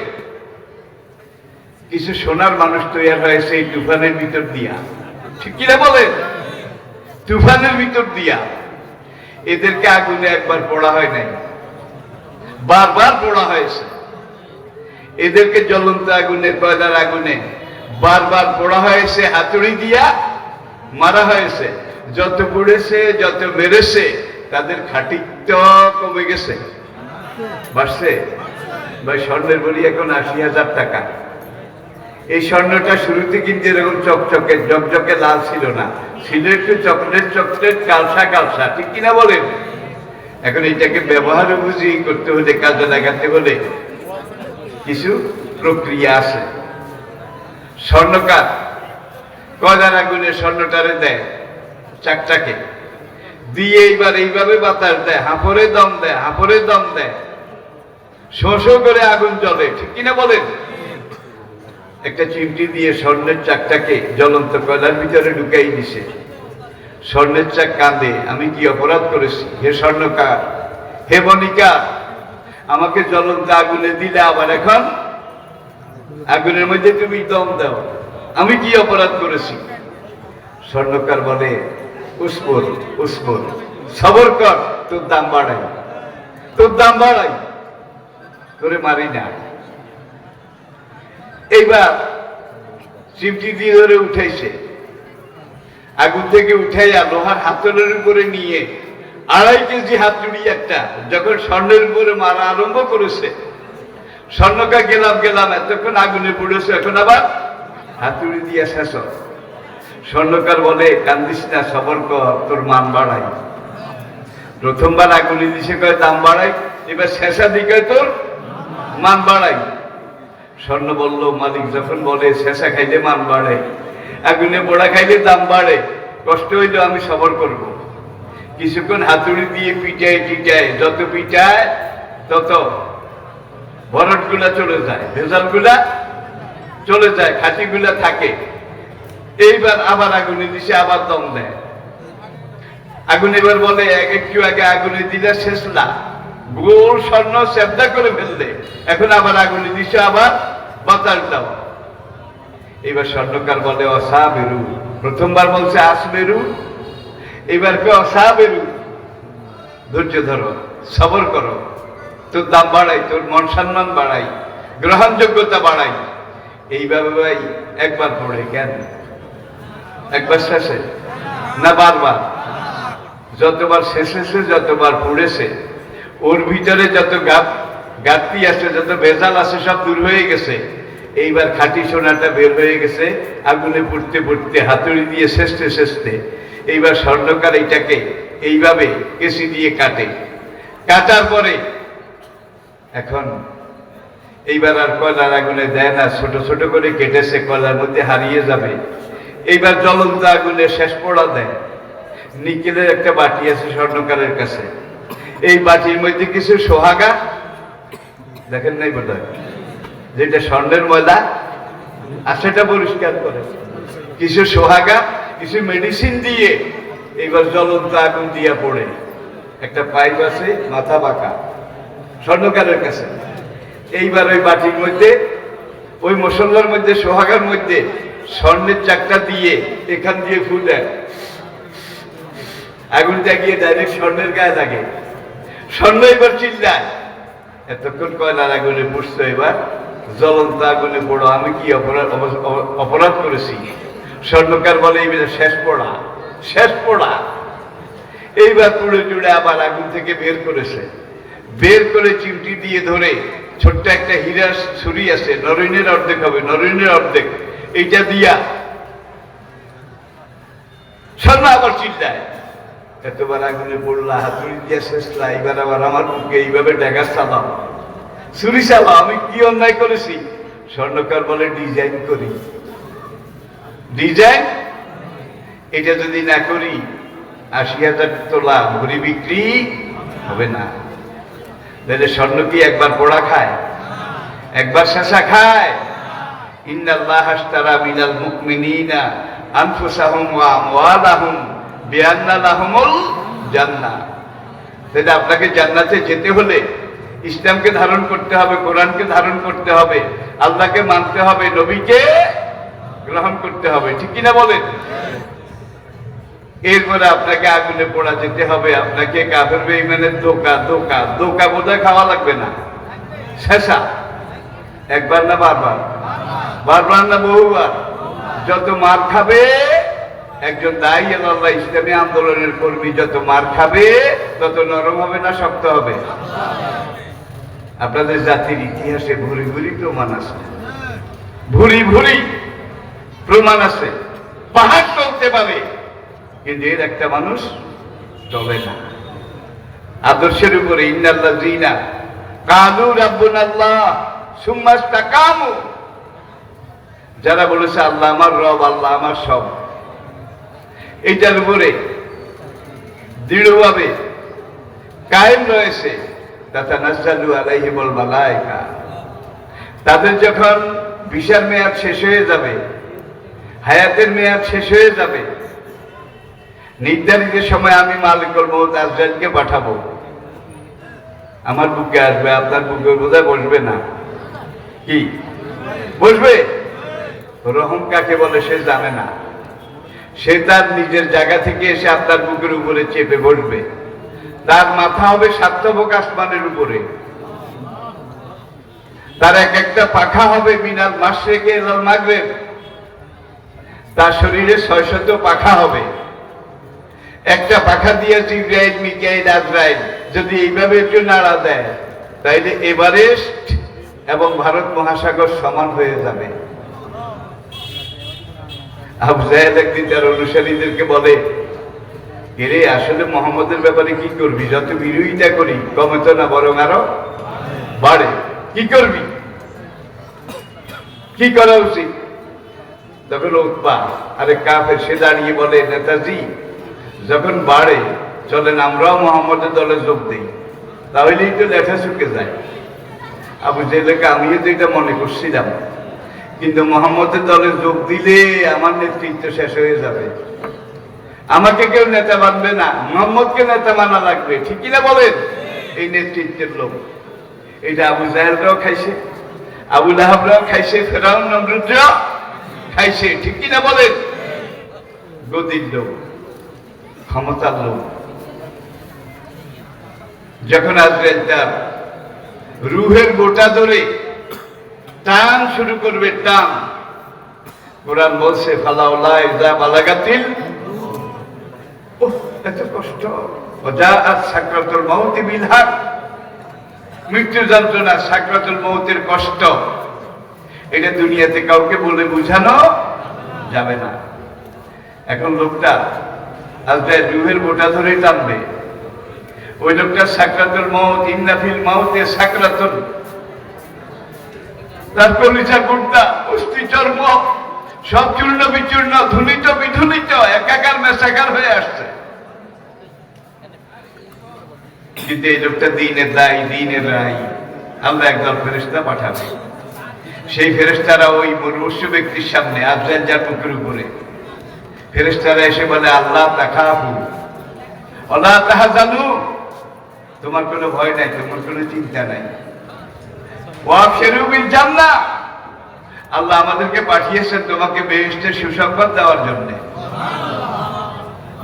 কিছু সোনার মানুষ তৈরি হয়েছে এই তুফানের ভিতর দিয়া, ঠিক কিনা বলেন? তুফানের ভিতর দিয়া এদেরকে আগুনে একবার পোড়া হয় নাই, বারবার পোড়া হয়েছে। এদেরকে জ্বলন্ত আগুনে, কয়লার আগুনে বারবার পোড়া হয়েছে, হাতুড়ি দিয়া মারা হয়েছে। যত পড়েছে, যত মেরেছে, তাদের খাঁটিত্ব কমে গেছে, বাড়ছে। ভাই স্বর্ণের বলি এখন 80,000 টাকা। এই স্বর্ণটা শুরুতে কিন্তু এরকম চকচকে জকজকে লাল ছিল না, ছিল একটু চকলেট চকলেট, কালসা কালসা, ঠিক কিনা বলেন? এখন এটাকে ব্যবহার উপযোগী করতে হলে, কাজে লাগাতে হলে কিছু প্রক্রিয়া আছে। স্বর্ণকার কয়লার আগুনে স্বর্ণটারে দেয়, চাকটাকে দিয়ে এইবার এইভাবে বাতাস দেয়, হাঁপড়ে দম দেয়, হাঁপড়ে দম দেয়, শোঁ করে আগুন জ্বলে, ঠিক কিনা বলেন? একটা চিমটি দিয়ে স্বর্ণের চাকটাকে জ্বলন্ত কয়লার ভিতরে ঢুকাই দিছে। স্বর্ণের চাক কাঁদে, আমি কি অপরাধ করেছি? হে স্বর্ণকার, হে বণিকা, আমাকে জ্বলন্ত আগুনে দিলে, আবার এখন আগুনের মধ্যে তুমি দম দাও, আমি কি অপরাধ করেছি? স্বর্ণকার বলে, উসবর উসবর, সবর কর, তোর দাম বাড়াই, তোর দাম বাড়াই, তোরে মারি না। এইবার চিমটি দিয়ে ধরে উঠাইছে, আগুন থেকে উঠাইয়া লোহার হাতলের উপরে নিয়ে 2.5 কেজি হাতুড়ি একটা যখন স্বর্ণের উপরে মারা আরম্ভ করেছে, স্বর্ণকা গেলাম এতক্ষণ আগুনে পড়েছে, এখন আবার হাতুড়ি দিয়ে শেষ। স্বর্ণকার বলে, কান্দিস না, সবর কর, তোর মান বাড়াই। প্রথমবার আগুনে দিছে কয় দাম বাড়াই, এবার শেষা দিকে তোর মান বাড়াই। স্বর্ণ বলল, মালিক যখন বলে শেষা খাইলে মান বাড়ে, আগুনে পোড়া খাইলে দাম বাড়ে, কষ্ট হইলেও আমি সবর করব। কিছুক্ষণ হাতুড়ি দিয়ে পিটায় টিটায়, যত পিটায় তত ভরট গুলা চলে যায়, ভেজাল গুলা চলে যায়, খাঁটি গুলা থাকে। এইবার আবার আগুনে দিছে, আবার দম দেয়। আগুন এবার বলে, একটু আগে আগুনে দিলে শেষ না, গোল স্বর্ণ সেবদা করে ফেললে, এখন আবার আগুনে দিছে, আবার বাতাস দাও। এবার স্বর্ণকার বলে, অসা বেরু। প্রথমবার বলছে আস বেরু, এবার কে অসা বেরু। ধৈর্য ধরো, সবর করো, তোর দাম বাড়াই, তোর মন সম্মান বাড়াই, গ্রহণযোগ্যতা বাড়াই। এইভাবে ভাই একবার পড়ে কেন, একবার শেষে না বারবার? যতবার শেষেছে, যতবার পড়েছে, ওর ভিতরে যত ঘাটতি আছে, যত ভেজাল আছে, সব দূর হয়ে গেছে। এইবার খাঁটি সোনাটা বের হয়ে গেছে, আগুনে পুড়তে পুড়তে, হাতুড়ি দিয়ে শেষতে। এইবার স্বর্ণকার এইটাকে এইভাবে কেসি দিয়ে কাটে। কাটার পরে এখন এইবার আর কয়লার আগুনে দেয় না, ছোট ছোট করে কেটেছে, কয়লার মধ্যে হারিয়ে যাবে। এইবার জ্বলন্ত আগুনে শেষ পোড়া দেয়। নিকেলের একটা বাটি আছে স্বর্ণকারের কাছে, এই বাটির মধ্যে কিছু সোহাগা, দেখেন নাই বোধ হয়, যেটা স্বর্ণের ময়লা আর সেটা পরিষ্কার করে, কিছু সোহাগা, কিছু মেডিসিন দিয়ে এইবার জ্বলন্ত আগুন দিয়া পড়ে। একটা পাইপ আছে, মাথা বাঁকা, স্বর্ণকারের কাছে। এইবার ওই বাটির মধ্যে, ওই মশলার মধ্যে, সোহাগার মধ্যে স্বর্ণের চাকটা দিয়ে এখান দিয়ে ফু দেয়, আগুনটা গিয়ে ডাইরেক্ট স্বর্ণের গায়ে লাগে। স্বর্ণ এবার চিল্লায়, এতক্ষণ কয়লার আগুনে পুষতো, এবার জ্বলন্ত আগুনে পড়ো, আমি কি অপরাধ করেছি? স্বর্ণকার বলে, এইবার শেষ পড়া। এইবার পুড়ে চুড়ে আবার আগুন থেকে বের করেছে, বের করে চিমটি দিয়ে ধরে, ছোট্ট একটা হীরার ছুরি আছে, নরইনের অর্ধেক হবে, নরইনের অর্ধেক, এইটা দিয়া স্বর্ণ আবার চিল্লায়, এতবার আগুনে পড়লা, হাতুড়ি দিয়ে শেষলা, এবার আবার আমার বুকে এইভাবে ড্যাগার চালাও, ছুরি চালাও, আমি কি অন্যায় করেছি? স্বর্ণকার বলে, ডিজাইন করি। ডিজাইন? এটা যদি না করি ৮০,০০০ তোলা ভরি বিক্রি হবে না। তাহলে স্বর্ণ কি একবার পোড়া খায়, একবার শেষা খায়? ইন্নাল্লাহ আশতারা মিনাল মুমিনিনা আনফুসাহুম ওয়া আমওয়ালাহুম বিআন্না লাহুমুল জান্নাহ। তাহলে আপনাকে জান্নাতে যেতে হলে ইসলামকে ধারণ করতে হবে, কোরআনকে ধারণ করতে হবে, আল্লাহকে মানতে হবে, নবীকে গ্রহণ করতে হবে, ঠিক কিনা বলেন? এরপরে আপনাকে আগুনে পোড়া যেতে হবে, আপনাকে কাফের বেঈমানের ধোঁকা বোধহয় খাওয়া লাগবে না, শেষা। একবার না বারবার? বারবার না বহুবার? যত মার খাবে একজন দায়ী আল্লাহ ইসলামী আন্দোলনের কর্মী, যত মার খাবে তত নরম হবে না শক্ত হবে? আপনাদের জাতির ইতিহাসে ভুরি ভুরি প্রমাণ আছে, ভুরি ভুরি প্রমাণ আছে। পাহাড় চলতে পারে, কিন্তু এর একটা মানুষ চলে না। আদর্শের উপরে ইন্নাল্লাযীনা কালু রাব্বুনাল্লাহ সুম্মা ইসতাকামু, যারা বলেছে আল্লাহ আমার রব, আল্লাহ আমার সব, এইটার উপরে দৃঢ়ভাবে কায়েম রয়েছে, তাতানাজ্জালু আলাইহিমুল মালায়েকা, তাদের যখন ভিসার মেয়াদ শেষ হয়ে যাবে, হায়াতের মেয়াদ শেষ হয়ে যাবে, নির্ধারিত সময় আমি মালিকুল মউত আজরাইলকে পাঠাবো, আমার বুকে আসবে, আপনার বুকে বোধহয় বসবে না। কি বসবে? রহম কাকে বলে সে জানে না, সে তার নিজের জায়গা থেকে এসে আপনার বুকের উপরে চেপে বসবে। তার মাথা হবে সাতবক আসমানের উপরে, তার এক একটা পাখা হবে মিনাল মাশরিকি ইলাল মাগরিব, তার শরীরে ৬০০ পাখা হবে। একটা পাখা দিয়ে জিবরাইল মিকাইল আজরাইল যদি এইভাবে একটু নাড়া দেয় তাইলে এভারেস্ট এবং ভারত মহাসাগর সমান হয়ে যাবে। আবু জাহেল একদিন তার অনুসারীদেরকে বলে, এরে আসলে মোহাম্মদের ব্যাপারে কি করবি? যত বিরোধিতা করি কমে তো না, বরং আরো বাড়ে। কি করবি? কি করা উচিত? তখন উতবা আরে কাফের সে দাঁড়িয়ে বলে, নেতাজি যখন বাড়ে চলেন আমরাও মোহাম্মদের দলে যোগ দিই, তাহলেই তো লেখা শুকে যায়। আবু জেহেলকে আমিও তো এটা মনে করছিলাম, কিন্তু মোহাম্মদের দলে যোগ দিলে আমার নেতৃত্ব শেষ হয়ে যাবে, আমাকে কেউ নেতা মানবে না, মোহাম্মদকে নেতা মানা লাগবে। ঠিক কিনা বলেন? এই নেতৃত্বের লোক এটা আবু জাহেলরাও খাইছে, আবু লাহাবরাও খাইছে, ফেরাউন নমরুদরাও খাইছে। ঠিক কিনা বলেন? গদির লোক, ক্ষমতার লোক। যখন আজরাইল তার রুহের গোটা ধরে টান শুরু করবে, টান, কোরআন বলছে ফালাউলা ইযা বালাগাতিল, এত কষ্ট, ওয়াজাআত সাকরাতুল মাউত বিল হক, মৃত্যু যন্ত্রণা, সাকরাতুল মউতের কষ্ট, এটা দুনিয়াতে কাউকে বলে বোঝানো যাবে না। এখন লোকটা আজরাইল রুহের গোটা ধরেই টানবে, ওই লোকটা সাকরাতুল মউত, ইন্না ফিল মাউতি সাকরাতুন, তার কলিজা গুর্দা, অস্থি চর্ম সব চূর্ণ বিচূর্ণ, ধুলিত বিধুলিত, একাকার মেশাকার হয়ে আসছে। কিন্তু এই লোকটা দিনের দায়ী, দিনের রায়, আমরা একদল ফেরেশতা পাঠাবো। সেই ফেরেশতারা ওই মনুষ্য ব্যক্তির সামনে, আজরাইল যার বুকের উপরে, ফেরেশতারা এসে বলে, আল্লাহ তাখাফু ওয়ালা তাহজানু, তোমার কোনো ভয় নাই, তোমার কোনো চিন্তা নাই, ওয়াবশিরু বিল জান্নাহ, আল্লাহ আমাদেরকে পাঠিয়েছেন তোমাকে বেহেশতের সুসংবাদ দেওয়ার জন্য।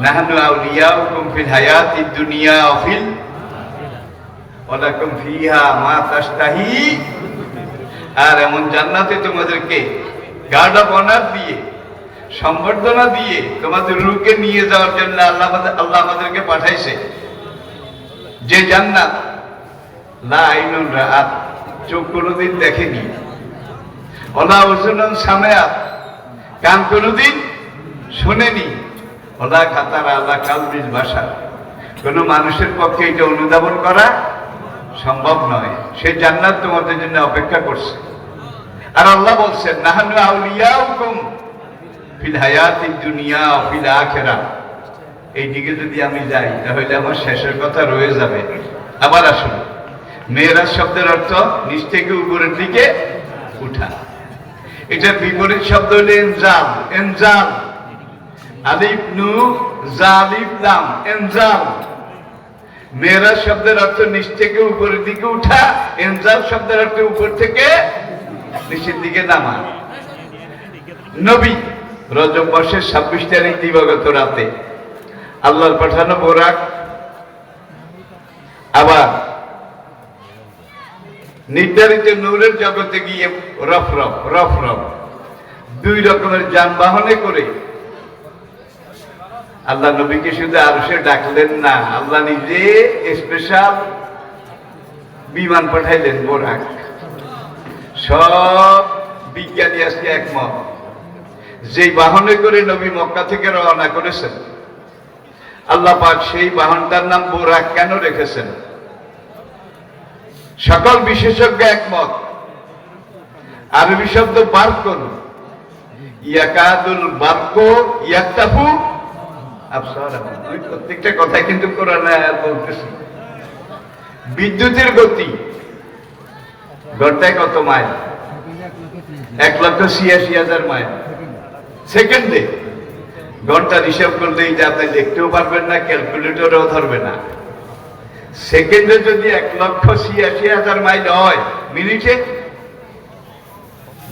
নাহনু আউলিয়াউকুম ফিল হায়াতিদ দুনিয়া ওয়া ফিল ওয়ালাকুম ফিহা মা তাশতাহি, আর এমন জান্নাতে তোমাদেরকে গার্ড অফ অনার দিয়ে, সম্বর্ধনা দিয়ে তোমাদের রূহকে নিয়ে যাওয়ার জন্য আল্লাহ আমাদেরকে পাঠাইছে। যে জান্নাত লা আইনুন রাআত, চোখ কোনোদিন দেখেনি, ওলা উযুনুন সামিআত, কান কোনোদিন শোনেনি, ওলা খাতারা আলা কালবিল বাশার, কোনো মানুষের পক্ষে এটা অনুধাবন করা সম্ভব নয়। সেই জান্নাত তোমাদের জন্য অপেক্ষা করছে। আর আল্লাহ বলছেন, নাহনু আউলিয়াউকুম ফিল হায়াতিদ দুনিয়া ওয়া ফিল আখিরাহ, এই দিকে যদি আমি যাই তাহলে আমার শেষের কথা রয়ে যাবে। আবার আসুন, মেরাজ শব্দের অর্থ নিচ থেকে উপরের দিকে উঠা, এটা বিপরীত শব্দ হলো ইনজাল। ইনজাল, আলিফ নু জালিফ লাম, ইনজাল। মেরাজ শব্দের অর্থ নিচ থেকে উপরের দিকে উঠা, ইনজাল শব্দের অর্থ উপর থেকে নিচের দিকে নামা। নবী রজব মাসের 26 তারিখ দিবাগত রাতে আল্লাহর পাঠানো বোরাক আবার নির্ধারিত নূরের জগতে গিয়ে রফ রফ দুই রকমের যানবাহনে করে আল্লাহ নবীকে শুধু আরশে ডাকলেন না, আল্লাহ নিজে স্পেশাল বিমান পাঠাইলেন, বোরাক। সব বিজ্ঞানী আজকে একমত, যেই বাহনে করে নবী মক্কা থেকে রওনা করেছেন, আল্লাহ পাক সেই বাহনটার নাম বোরাক কেন রেখেছেন? সকল বিশেষজ্ঞ একমত। আরবি শব্দ বারকুন, ইয়াকাদুল বারকু ইয়াকতাফু আবসারাহুম, প্রত্যেকটা কথা কিন্তু কোরআনে বলতেছে। বিদ্যুতের গতি ঘন্টায় কত মাইল? 1,86,000 মাইল সেকেন্ডে। ঘন্টার হিসাব করলে এটা আপনি দেখতেও পারবেন না, ক্যালকুলেটরও ধরবে না। সেকেন্ডে যদি 1,86,000 মাইল হয়, মিনিটে,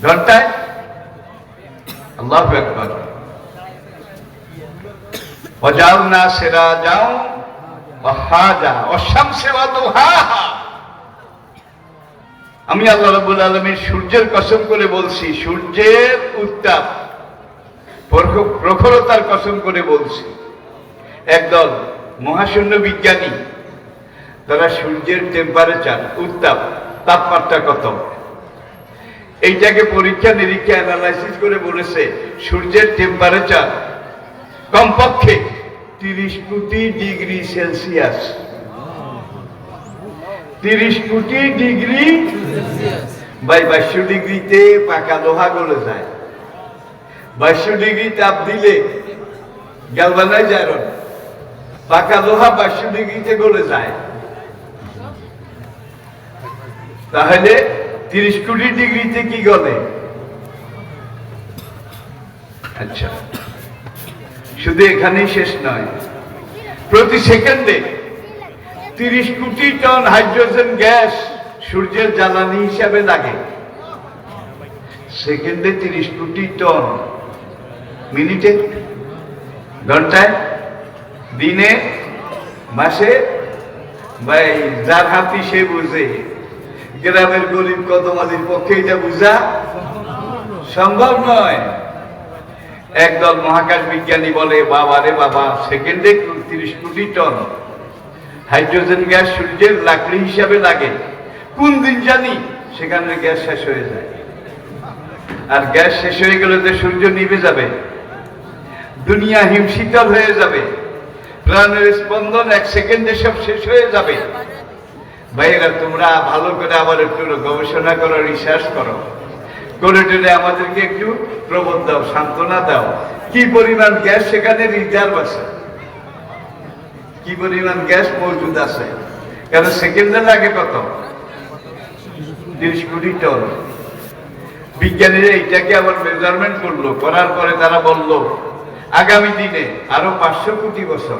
ঘন্টায়, আল্লাহু আকবার। ওয়াজালনা সিরাজাও ওয়াহাজা ওয়াশ-শামসি ওয়া দুহাহা, আমি আল্লাহ রাব্বুল আলামিন সূর্যের কসম করে বলছি, সূর্যের উত্তাপ প্রখরতার কসম করে বলছি, একদল মহাশূন্য বিজ্ঞানী, তারা সূর্যের টেম্পারেচার, উত্তাপ, তাপমাত্রা কত, এইটাকে পরীক্ষা নিরীক্ষা অ্যানালাইসিস করে বলেছে সূর্যের টেম্পারেচার কমপক্ষে 30 কোটি ডিগ্রি সেলসিয়াস। 30 কোটি ডিগ্রি বাই 2200 ডিগ্রিতে পাকা লোহা গলে যায়। 2200 ডিগ্রি তাপ দিলে গ্যালভানাইজ আয়রন, পাকা লোহা 2200 ডিগ্রিতে গলে যায়। তাহলে 30 কোটি ডিগ্রিতে কি গলে? আচ্ছা, শুধু এখানেই শেষ নয়, প্রতি সেকেন্ডে 30 কোটি টন হাইড্রোজেন গ্যাস সূর্যের জ্বালানি হিসাবে লাগে। সেকেন্ডে 30 কোটি টন, মিনিটে, ঘন্টায়, দিনে, মাসে, ভাই যার হাতি সে বুঝে। গ্রামের গরিব কদমালির পক্ষে এটা বুঝা সম্ভব নয়। একদল মহাকাশ বিজ্ঞানী বলে, বাবা রে বাবা, সেকেন্ডে 30 কোটি টন হাইড্রোজেন গ্যাস সূর্যের লাকড়ি হিসাবে লাগে। কোন দিন জানি সেখানে গ্যাস শেষ হয়ে যায়। আর গ্যাস শেষ হয়ে গেলে তো সূর্য নিভে যাবে, দুনিয়া হিমশীতল হয়ে যাবে, প্রাণের স্পন্দন 1 সেকেন্ডে সব শেষ হয়ে যাবে। ভাইয়েরা, তোমরা ভালো করে আবার একটু গবেষণা করো, রিসার্চ করো, করে টেনে আমাদেরকে একটু প্রবোধ দাও, সান্ত্বনা দাও। কি পরিমাণ গ্যাস সেখানে রিজার্ভ আছে, কি পরিমাণ গ্যাস মজুদ আছে। কারণ সেকেন্ডে লাগে কত? 30 কোটি টন। বিজ্ঞানীরা এইটাকে আবার মেজারমেন্ট করলো, করার পরে তারা বলল আগামী দিনে আরো 500 কোটি বছর,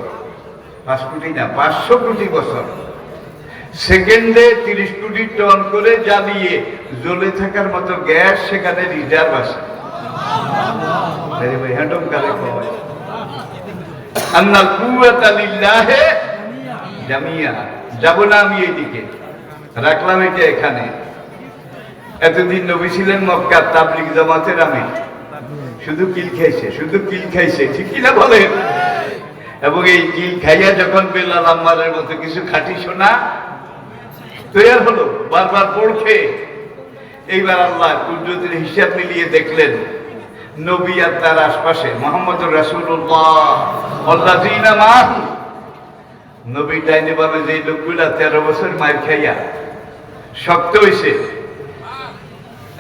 5 কোটি না, 500 কোটি বছর সেকেন্ডে 30 কোটি টন করে জ্বালিয়ে জ্বলে থাকার মতো গ্যাস সেখানে রিজার্ভ আছে। যাব না আমি এইদিকে, রাখলাম এটা এখানে। এতদিন নবী ছিলেন মক্কার তাবলীগ জামাতের আমির, শুধু কিল খাইছে, শুধু কিল খাইছে, ঠিক কিনা বলেন? এবং এই কিল খাইয়া যখন বেলাল আম্মারের মতো কিছু খাঁটি সোনা তৈরি হলো, বারবার পড়ছে। এইবার আল্লাহ কুদরতের হিসাব মিলিয়ে দেখলেন নবী আর তার আশপাশে মুহাম্মদুর রাসূলুল্লাহ আল্লাযীনা মাহু, নবী ডাইনে বামে যে লোকগুলা 13 বছর মার খাইয়া শক্ত হইছে,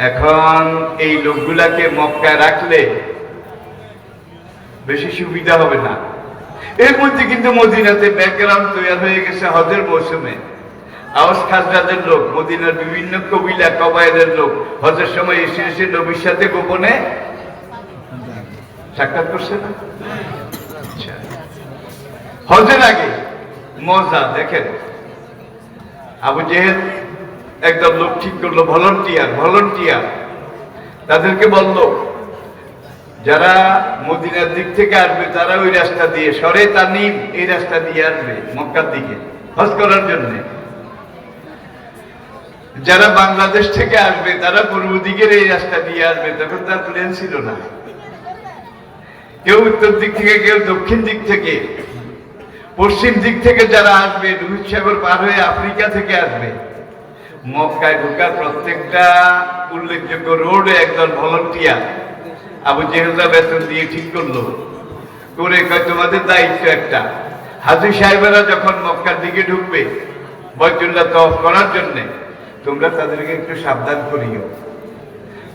এখন এই লোকগুলাকে মক্কায় রাখলে বেশি সুবিধা হবে না। এর মধ্যে কিন্তু মদিনাতে ব্যাকগ্রাউন্ড তৈরি হয়ে গেছে হজের মৌসুমে। আওস খাজরাজের লোক, মদিনার বিভিন্ন কবিলা কবায়েলের লোক হজের সময় এসে এসে নবীর সাথে গোপনে সাক্ষাৎ করছে না। হজের আগে মজা দেখেন, আবু জেহেল একদম লোক ঠিক করলো, ভলান্টিয়ার তাদেরকে বলল যারা মদিনার দিক থেকে আসবে তারা ওই রাস্তা দিয়ে, সরে তানিম এই রাস্তা দিয়ে আসবে মক্কার দিকে হজ করার জন্য। যারা বাংলাদেশ থেকে আসবে তারা পূর্ব দিকের এই রাস্তা দিয়ে আসবে। তখন তার প্লেন ছিল না, কেউ উত্তর দিক থেকে, কেউ দক্ষিণ দিক থেকে, পশ্চিম দিক থেকে যারা আসবে, রোহিত সাগর পার হয়ে আফ্রিকা থেকে আসবে। মক্কায় ঢোকার প্রত্যেকটা উল্লেখযোগ্য রোডে একদল ভলান্টিয়ার আবু জেহেলরা বেতন দিয়ে ঠিক করলো, করে কয় তোমাদের দায়িত্ব একটা, হাজী সাহেবেরা যখন মক্কার দিকে ঢুকবে বাইতুল্লাহ তওয়াফ করার জন্যে, তোমরা তাদেরকে একটু সাবধান করিও।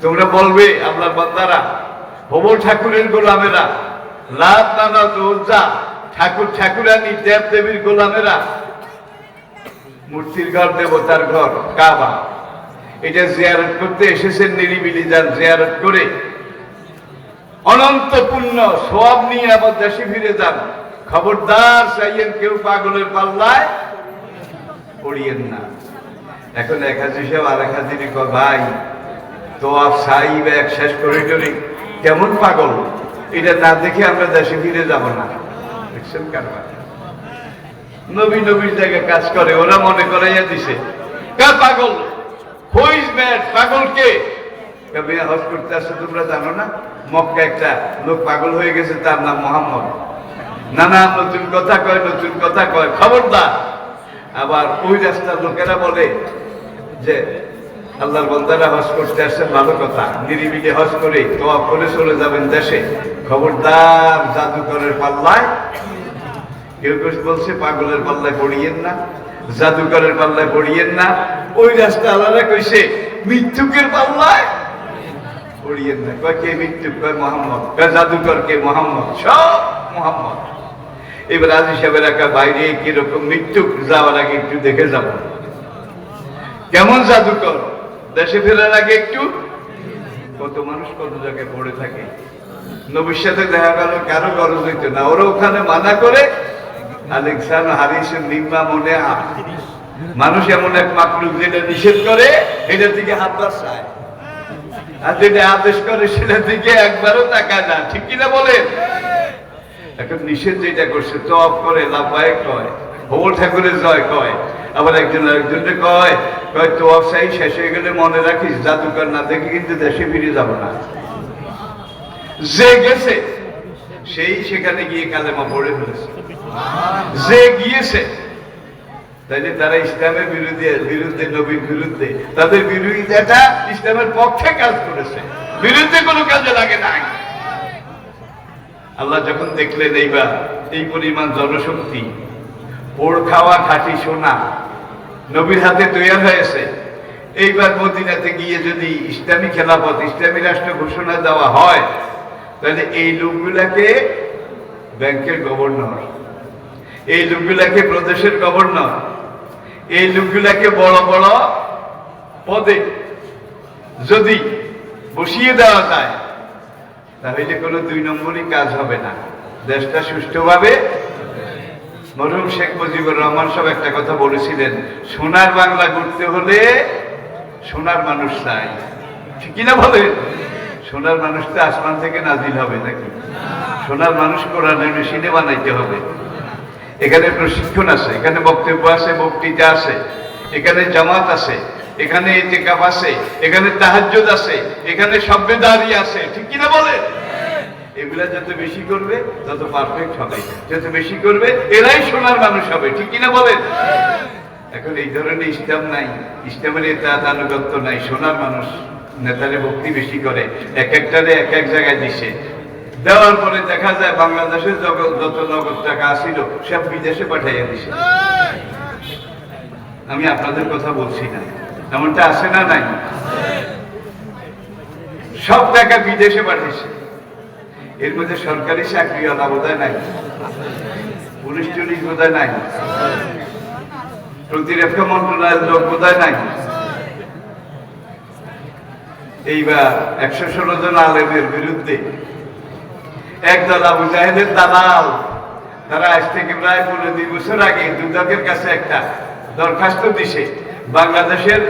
তোমরা বলবে আল্লাহর বান্দারা, হবল ঠাকুরের গোলামেরা, লাত নানাত উজ্জা ঠাকুর ঠাকুরানী দেব দেবীর গোলামেরা, মূর্তির ঘর, দেবতার ঘর কাবা, এটা জিয়ারত করতে এসেছেন, নিরিবিলি যান, জিয়ারত করে অনন্ত পুণ্য সওয়াব নিয়ে আবার দেশে ফিরে যান। খবরদার চাইয়েন কেউ পাগলের পাল্লায় পড়িয়েন না। এখন এক হাজি সাহেব আর এক হাজির কয়, ভাই তো সাহিব এক শেষ করে কেমন পাগল, এটা না দেখে আমরা দেশে ফিরে যাব না। দেখছেন কারবার, নবীর জায়গায় কাজ করে, ওরা মনে করাইয়া দিছে কার পাগল, হুইজ ম্যাড, পাগল কে? হজ করতে আসছে, তোমরা জানো না মক্কা একটা লোক পাগল হয়ে গেছে, তার নাম মোহাম্মদ। নানা নতুন কথা কয়, নতুন কথা কয়, খবরদার। আবার ওই রাস্তার লোকেরা বলে যে আল্লাহর বান্দারা হজ করতে আসছেন, ভালো কথা, নিরিবিলি হজ করে তওয়াফ করে চলে যাবেন দেশে, খবরদার জাদুকরের পাল্লায়। কেউ কেউ বলছে পাগলের পাল্লায় পড়িয়েন না, জাদুকরের পাল্লায় পড়িয়েন না। ওই রাস্তা আল্লাহরা কইছে মৃত্যুকের পাল্লায় পড়িয়েন না। কয় কে মৃত্যুক? কয় মোহাম্মদ। কয় জাদুকর কে? মোহাম্মদ। সব মোহাম্মদ। এবার আজি সাহেবের একা বাইরে কিরকম মৃত্যুক যাওয়ার আগে একটু দেখে যাব কেমন জাদুকর। দেশে ফেরার আগে একটু, কত মানুষ কত জায়গায় পড়ে থাকে, নবীর সাথে দেখা গেল কারো খরচ হইতো না, ওরা ওখানে মানা করে আলেকসান হারিসেন নিম্মা মনে মানুষ এমন এক মাকলুক যেটা নিষেধ করে এটা থেকে হাত বাড়ায়, আর যেটা আদেশ করে সেটা থেকে একবারও তাকায় না, ঠিক কিনা বলেন? এখন নিষেধ যেটা করছে তওয়াফ করে লাফায় কয়, হবল ঠাকুরের জয় কয়, আবার একজন আরেকজনকে কয় কয় তওয়াফ সাই শেষ হয়ে গেলে মনে রাখিস জাদুকর না দেখে কিন্তু দেশে ফিরে যাব না। যে গেছে সেই সেখানে গিয়ে কালেমা পড়ে ফেলেছে, যে গিয়েছে। তাইলে তারা ইসলামের বিরুদ্ধে নবীর বিরুদ্ধে, তাদের বিরোধিতাটা ইসলামের পক্ষে কাজ করেছে, বিরুদ্ধে কোনো কাজে লাগে নাই। আল্লাহ যখন দেখলেন এইবার এই পরিমাণ জনশক্তি, পোড় খাওয়া খাঁটি সোনা নবীর হাতে তৈরি হয়েছে, এইবার মদিনাতে গিয়ে যদি ইসলামী খেলাফত, ইসলামী রাষ্ট্র ঘোষণা দেওয়া হয়, তাহলে এই লোকগুলাকে ব্যাংকের গভর্নর, এই লোকগুলাকে প্রদেশের গভর্নর, এই লোকগুলাকে বড় বড় পদে যদি বসিয়ে দেওয়া যায়, তাহলে কোনো 2 নম্বরই কাজ হবে না, দেশটা সুষ্ঠুভাবে। মরহুম শেখ মুজিবুর রহমান সাহেব একটা কথা বলেছিলেন, সোনার বাংলা গড়তে হলে সোনার মানুষ চাই, ঠিক কিনা বলেন? সোনার মানুষ তো আসমান থেকে নাজিল হবে নাকি? সোনার মানুষ কোরআনের মেশিনে বানাইতে হবে। এখানে প্রশিক্ষণ আছে, এখানে বক্তব্য আছে, বক্তৃতা আছে, এখানে জামাত আছে, এখানে ইতিকাফ আছে, এখানে তাহাজ্জুদ আছে, এখানে শব্দদারি আছে, ঠিক কিনা বলে? এগুলা যত বেশি করবে তত পারফেক্ট হবে, যত বেশি করবে এরাই সোনার মানুষ হবে, ঠিক কিনা বলেন? এখন এই ধরনের ইসলাম নাই, ইসলামের আনুগত্য নাই, সোনার মানুষ নেতারে ভক্তি বেশি করে, এক একটারে এক এক জায়গায় দিছে, দেওয়ার পরে দেখা যায় বাংলাদেশের যত নগদ টাকা আসিল সব বিদেশে পাঠাইয়া দিছে। আমি আপনাদের কথা বলছি না, এমনটা আছে না? নাই? সব টাকা বিদেশে পাঠিয়েছে। এর মধ্যে সরকারি চাকরিওয়ালা বোধহয় নাই, পুলিশ টুলিশ বোধহয় নাই, প্রতিরক্ষা মন্ত্রণালয়ের লোক বোধহয় নাই। এইবার 116 জন আলেমের বিরুদ্ধে একদল আবু জাহেলের দালাল, তারা আজ থেকে প্রায় 15 বছর আগে দুদকের কাছে একটা দরখাস্ত দিছে, বাংলাদেশের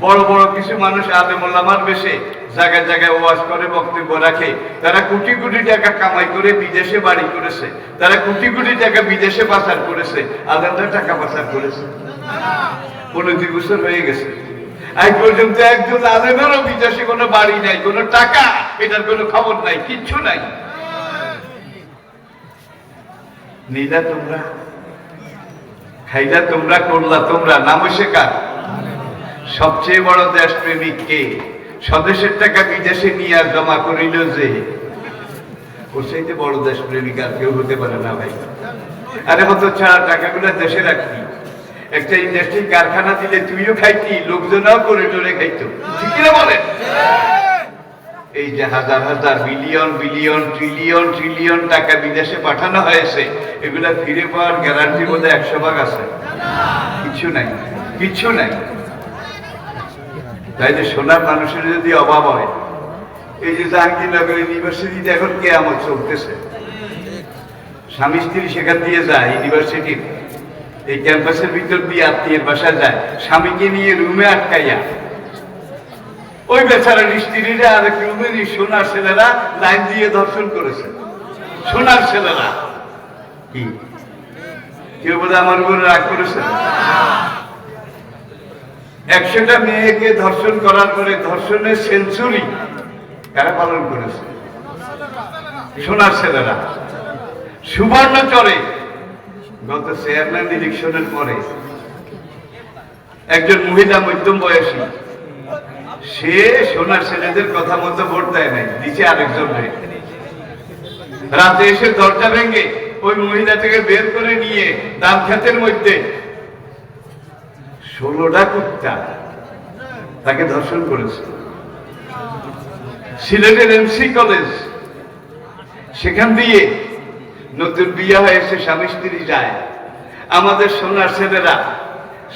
বড় বড় কিছু মানুষ আলেম ওলামার বেশে জায়গায় জায়গায় ওয়াজ করে, বক্তব্য রাখে, তারা কোটি কোটি টাকা কামাই করে বিদেশে বাড়ি করেছে, তারা কোটি কোটি টাকা বিদেশে পাচার করেছে, আলেমরা টাকা পাচার করেছে। 15 বছর হয়ে গেছে, আজ পর্যন্ত একজন আলেমেরও বিদেশে কোনো বাড়ি নাই, কোনো টাকা, এটার কোনো খবর নাই, কিচ্ছু নাই। নিলা তোমরা, খাইলা তোমরা, করলা তোমরা, নাম হইছে কার? সবচেয়ে বড় দেশপ্রেমিক কে? স্বদেশের টাকা বিদেশে নিয়ে আর জমা করিল যে, ওর চাইতে বড় দেশপ্রেমিক আর কেউ হতে পারে না ভাই। আরে হত ছাড়া টাকাগুলো দেশে রাখবি, একটা ইন্ডাস্ট্রি কারখানা দিলে তুইও খাইতি, লোকজনও করে টোরে খাইতো, ঠিক কিনা বলেন? এই যে হাজার হাজার বিলিয়ন বিলিয়ন ট্রিলিয়ন ট্রিলিয়ন টাকা বিদেশে পাঠানো হয়েছে, এগুলা ফিরে পাওয়ার গ্যারান্টি বোধহয় 100% আছে? কিছু নাই, কিছু নাই। তাই যে সোনার মানুষের যদি অভাব হয়, এই যে জাহাঙ্গীরনগর ইউনিভার্সিটিতে এখন কিয়ামত চলতেছে, স্বামী স্ত্রী সেখান দিয়ে যায় ইউনিভার্সিটির এই ক্যাম্পাসের ভিতর দিয়ে আত্মীয়ের বাসায় যায়, স্বামীকে নিয়ে রুমে আটকাইয়া ওই বেচারার স্ত্রীরা আর এক রুমে সোনার ছেলেরা লাইন দিয়ে ধর্ষণ করেছে। সোনার ছেলেরা কি কেউ বোধহয় আমার উপরে রাগ করেছে? 100টা মেয়েকে ধর্ষণ করার পরে ধর্ষণের সেঞ্চুরি কারা পালন করেছে? সোনার ছেলেরা। সুবর্ণচরে গত চেয়ারম্যান ইলেকশনের পরে একজন মহিলা মধ্যম বয়সী, সে সোনার ছেলেদের কথা মতো ভোট দেয় নাই, দিচ্ছে আরেকজন। রাতে এসে দরজা ভেঙে ওই মহিলাটাকে বের করে নিয়ে ধান ক্ষেতের মধ্যে 16টা কুত্তা তাকে ধর্ষণ করেছে। সিলেটের এমসি কলেজ, সেখান দিয়ে নতুন বিয়ে হয়েছে, স্বামী স্ত্রী যায়। আমাদের সোনার ছেলেরা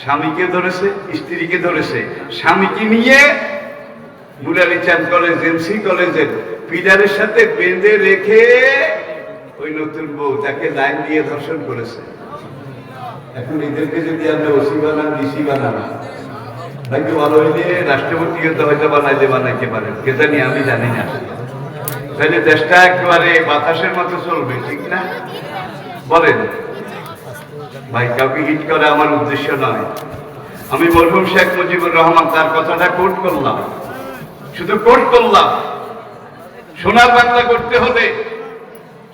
স্বামীকে ধরেছে, স্ত্রীকে ধরেছে, স্বামীকে নিয়ে মুরারিচাঁদ কলেজ, এমসি কলেজের পিলারের সাথে বেঁধে রেখে ওই নতুন বউ তাকে লাইন দিয়ে ধর্ষণ করেছে। এখন এদেরকে যদি আমরা ওসি বানান, ডিসি বানান, হয়তো ভালো হইলে রাষ্ট্রপতি হয়তো বানাইতে পারেন, কে জানি, আমি জানি না। তাহলে দেশটা একেবারে বাতাসের মতো চলবে, ঠিক না? বলেন ভাই, কাউকে হিট করা আমার উদ্দেশ্য নয়। আমি মরহুম শেখ মুজিবুর রহমান তার কথাটা কোট করলাম, শুধু কোট করলাম। সোনার বাংলা করতে হলে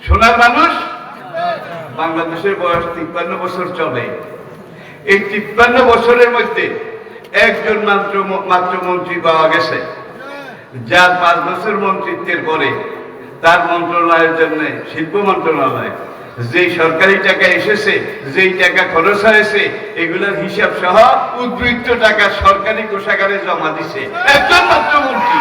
সোনার মানুষ, বাংলাদেশের বয়স 53 বছর চলে। এই 53 বছরের মধ্যে একজন মাত্র মন্ত্রী পাওয়া গেছে, যার 5 বছর মন্ত্রিত্বের পরে তার মন্ত্রণালয়ের জন্য, শিল্প মন্ত্রণালয়, যেই সরকারি টাকা এসেছে, যেই টাকা খরচ হয়েছে, এগুলোর হিসাব সহ উদ্বৃত্ত টাকা সরকারি কোষাগারে জমা দিছে একজন মাত্র মন্ত্রী।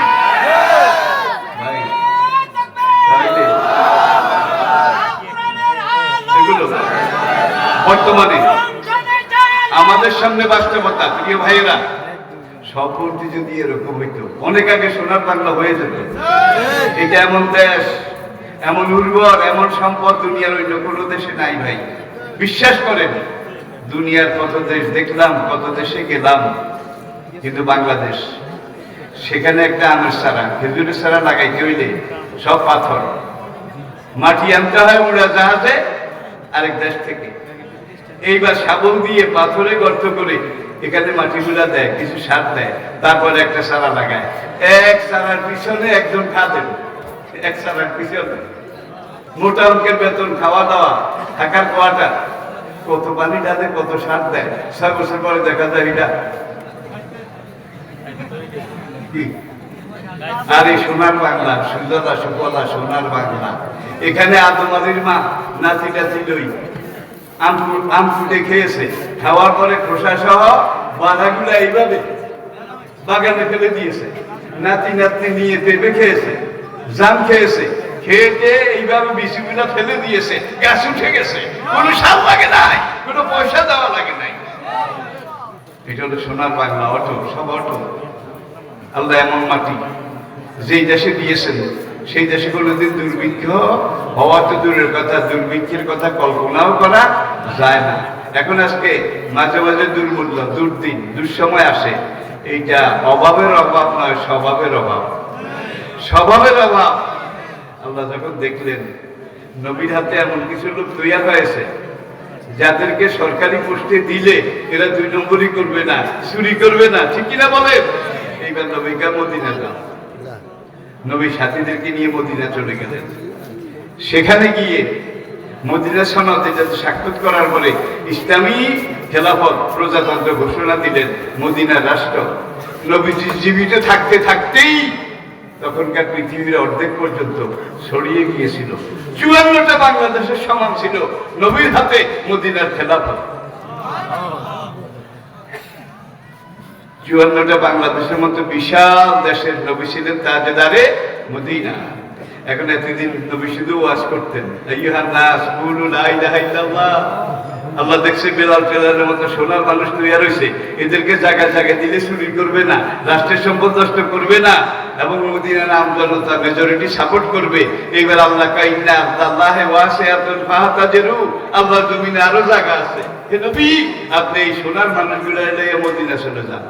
এগুলো বর্তমানে আমাদের সামনে বাস্তবতা। প্রিয় ভাইয়েরা, সব মন্ত্রী যদি এরকম হইতো, অনেক আগে সোনার বাংলা হয়ে যেত। এটা এমন দেশ, এমন উর্বর, এমন সম্পদ দুনিয়ার অন্য কোনো দেশে নাই ভাই, বিশ্বাস করেন। দুনিয়ার কত দেশ দেখলাম, কত দেশে গেলাম, কিন্তু বাংলাদেশ, সেখানে একটা আমের চারা, খেজুরের চারা লাগাইতে হইলে সব পাথর, মাটি আনতে হয় উড়া জাহাজে আরেক দেশ থেকে। এইবার শাবল দিয়ে পাথরে গর্ত করে এখানে মাটিগুলা দেয়, কিছু সার দেয়, তারপরে একটা চারা লাগায়। এক চারার পিছনে একজন খাদেন, এক চারার পিছনে মোটা অঙ্কের বেতন, খাওয়া দাওয়া, থাকার কোয়াটার, কত পানি ঢালে, কত সার দেয়। 6 বছর পরে দেখা যায় এটা কি? আর এই সোনার বাংলা, সুন্দরা সুফলা সোনার বাংলা, এখানে আদম আলীর মা নাতি টাতি লই আম ফুটে খেয়েছে, খাওয়ার পরে খোসা সহ বাধাগুলো এইভাবে বাগানে ফেলে দিয়েছে। নাতি নাতনি নিয়ে পেঁপে খেয়েছে, জাম খেয়েছে, খেয়ে এইভাবে বিচিগুলা ফেলে দিয়েছে, গাছ উঠে গেছে, কোনো সার লাগে নাই, কোনো পয়সা দেওয়া লাগে নাই। এটা হলো সোনার বাংলা, অটল, সব অটল। আল্লাহ এমন মাটি যেই দেশে দিয়েছেন, সেই দেশে কোনোদিন দুর্ভিক্ষ হওয়া তো দূরের কথা, দুর্ভিক্ষের কথা কল্পনাও করা যায় না। এখন আজকে মাঝে মাঝে দুর্মূল্য, দুর্দিন, দুঃসময় আসে। এইটা অভাবের অভাব নয়, স্বভাবের অভাব, স্বভাবের অভাব। আল্লাহ যখন দেখলেন নবীর হাতে এমন কিছু লোক তৈরি হয়েছে, যাদেরকে সরকারি পোস্টে দিলে এরা 2 নম্বরই করবে না, চুরি করবে না, ঠিক কিনা বলেন? এইবার নবীকে মদিনা যান, নবী সাথীদেরকে নিয়ে মদিনা চলে গেলেন। সেখানে গিয়ে মদিনা সনদ, এটা সাক্ষাৎ করার পরে ইসলামী খেলাফত, প্রজাতন্ত্র ঘোষণা দিলেন, মদিনার রাষ্ট্র। নবীজি জীবিত থাকতে থাকতেই তখনকার পৃথিবীর অর্ধেক পর্যন্ত ছড়িয়ে গিয়েছিল। 54টা বাংলাদেশের সমান ছিল নবীর হাতে মদিনার খেলাফত। 54টা বাংলাদেশের মতো বিশাল দেশের নবী ছিলেন তাজেদারে মদিনা। এখন এতদিন নবী শুধু ওয়াজ করতেন, আইয়ুহান নাস কুলু লা ইলাহা ইল্লাল্লাহ। আল্লাহ দেখছে বেলাল টেলারের মতো সোনার মানুষ তৈরি হয়েছে, এদেরকে জায়গায় জায়গায় দিলে চুরি করবে না, রাষ্ট্রের সম্পদ নষ্ট করবে না, এবং মদিনার আমজনতা মেজরিটি সাপোর্ট করবে। এইবার আল্লাহ কাইন্না আল্লাহে ওয়াসিআতুন ফাহতাজিরু, আল্লাহ জমিনে আরো জায়গা আছে। হে নবী, আপনি এই সোনার মানুষগুলো নিয়ে মদিনা চলে যান।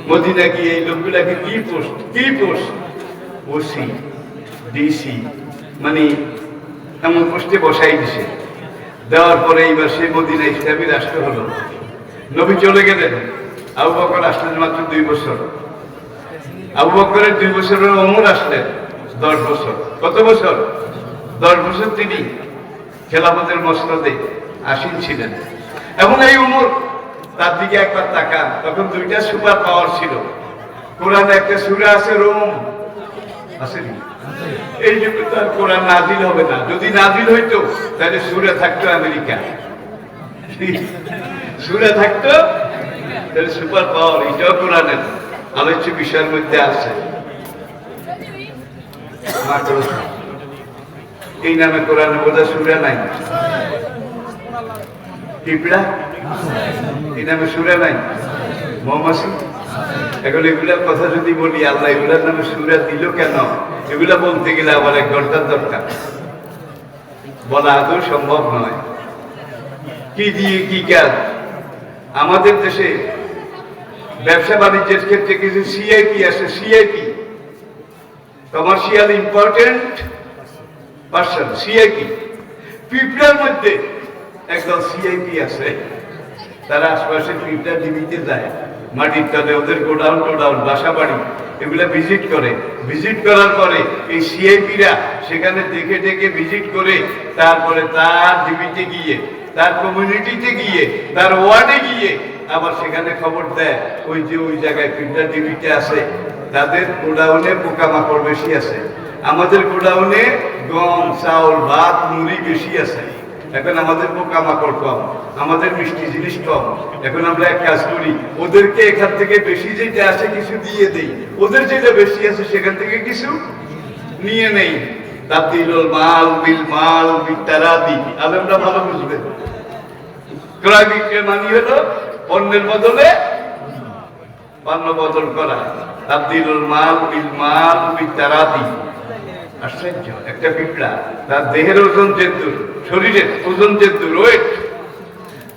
মদিনা গিয়ে এই লোকগুলাকে কি পোস্ট ওসি, ডিসি, মানে এমন পোস্টে বসাই দিছে। দেওয়ার পরে এইবার সেই মদিনা ইসলামী রাষ্ট্র হলো। নবী চলে গেলেন, আবু বকর আসলেন মাত্র 2 বছর। আবু বকরের 2 বছরের ওমর আসলেন 10 বছর। কত বছর? 10 বছর তিনি খেলাফতের মসনদে আসীন ছিলেন। এবং এই উমর তার দিকে একবার তাকান, তখন দুইটা সুপার পাওয়ার ছিল। কোরআনে একটা সূরা আছে রোম, আসেনি? এই যুগে তো আর কোরআন নাজিল হবে না। যদি নাজিল হইতো তাহলে সূরা থাকতো আমেরিকা, সূরা থাকতো তাহলে সুপার পাওয়ার। এটাও কোরআনের আলোচ্য বিষয়ের মধ্যে আছে। এই নামে কোরআনে বোধহয় সূরা নাই, পিঁপড়া এই নামে সূরা নাই, মৌমাছি। এখন এগুলার কথা যদি বলি, আল্লাহ এগুলার নামে সূরা দিল কেন, এগুলা বলতে গেলে আবার 1 ঘন্টার দরকার, বলা আদৌ সম্ভব নয়। কি দিয়ে কি কাজ? আমাদের দেশে ব্যবসা বাণিজ্যের ক্ষেত্রে কিছু সিআইপি আছে, CIP commercial important person, CIP. পিঁপড়ার মধ্যে একদল সিআইপি আছে, তারা আশপাশে পিঁপড়া ডিবিতে যায়, মাটির তলে ওদের গোডাউন টোডাউন বাসা বাড়ি এগুলা ভিজিট করে। ভিজিট করার পরে এই সিআইপিরা সেখানে দেখে দেখে ভিজিট করে, তারপরে তার ডিবিতে গিয়ে, তার কমিউনিটিতে গিয়ে, তার ওয়ার্ডে গিয়ে আবার সেখানে খবর দেয় ওই যে ওই জায়গায় পিঁপড়া ডিবিতে আছে, তাদের গোডাউনে পোকামাকড় বেশি আছে, আমাদের গোডাউনে গম চাউল ভাত মুড়ি বেশি আছে। এখন আমাদের পোকামাকড় কম, আমাদের মিষ্টি জিনিস কম। এখন আমরা এক কাজ করি, ওদেরকে এখান থেকে বেশি যেটা আছে কিছু দিয়ে দেই, ওদের যেটা বেশি আছে সেখান থেকে কিছু নিয়ে নেই। তাবদীলুল মাল বিল মাল বিতারাদি, আলেমরা ভালো বুঝবে। ক্রয় বিক্রয় মানে হলো পণ্যের বদলে পণ্য বদল করা। তাবদীলুল মাল বিল মাল বিতারাদি। আশ্চর্য, একটা পিঁপড়া তার দেহের ওজন যেদূর, শরীরের ওজন যেদূর, ওয়েট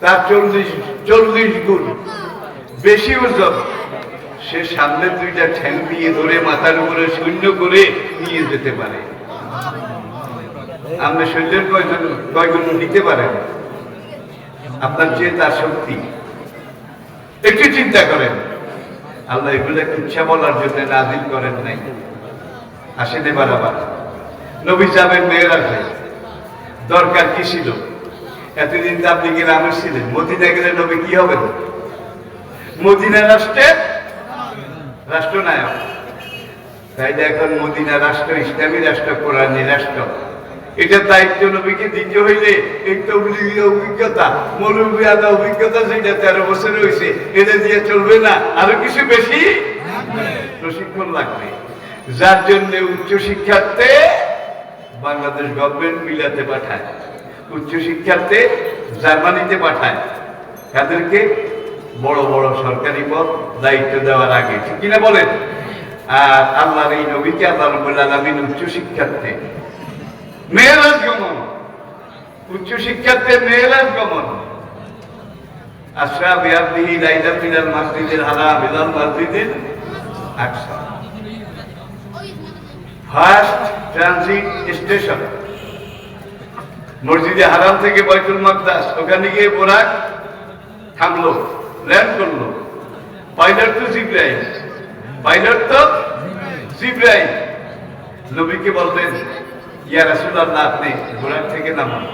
তার 40 গুণ বেশি ওজন, সে সামনে 2টা ঠ্যাং দিয়ে ধরে মাথার উপরে শূন্য করে নিয়ে যেতে পারে। আপনি শরীরের কয়গুণ নিতে পারেন? আপনার চেয়ে তার শক্তি। একটু চিন্তা করেন, আল্লাহ এগুলো ইচ্ছা বলার জন্য নাজিল করেন নাই। আসেন এবার আবার নবী যাবেন মেরাজে, দরকার কি ছিল? এতদিন তাবলীগের আমির ছিলেন, মদিনা গেলে নবী কি হবেন? মদিনা রাষ্ট্রের রাষ্ট্রনায়ক। তাই এখন মদিনা রাষ্ট্র ইসলামী রাষ্ট্র, কোরআনী রাষ্ট্র। এটা দায়িত্ব নবীকে দিতে হইলে এই তাবলীগের অভিজ্ঞতা, মৌলবী আদা অভিজ্ঞতা যেটা 13 বছর হয়েছে, এটা দিয়ে চলবে না, আরো কিছু বেশি প্রশিক্ষণ লাগবে। যার জন্য উচ্চ শিক্ষার্থে বাংলাদেশ গভর্নমেন্ট মিলাতে পাঠায়, উচ্চ শিক্ষার্থে জার্মানিতে পাঠায়, তাদেরকে বড় বড় সরকারি পদ দায়িত্ব দেওয়ার আগে, ঠিক কিনা বলেন? আর আল্লাহর এই নবীকে আল্লাহ রাব্বুল আলামিন উচ্চ শিক্ষার্থে মেরাজ গমন, উচ্চ শিক্ষার্থে মেরাজ গমন। আসরা বিআবদিহি লাইলাম মিনাল মাসজিদিল হারাম ইলাল মাসজিদিল আকসা, ফার্স্ট ট্রানজিট স্টেশন মসজিদে হারাম থেকে বাইতুল মাকদাস। ওখানে গিয়ে বোরাক থামলো, ল্যান্ড করলো। পাইলট তো জিব্রাইল, পাইলট তো জিব্রাইল। নবীকে বললেন, ইয়া রাসূলুল্লাহ, আপনি বোরাক থেকে নামান।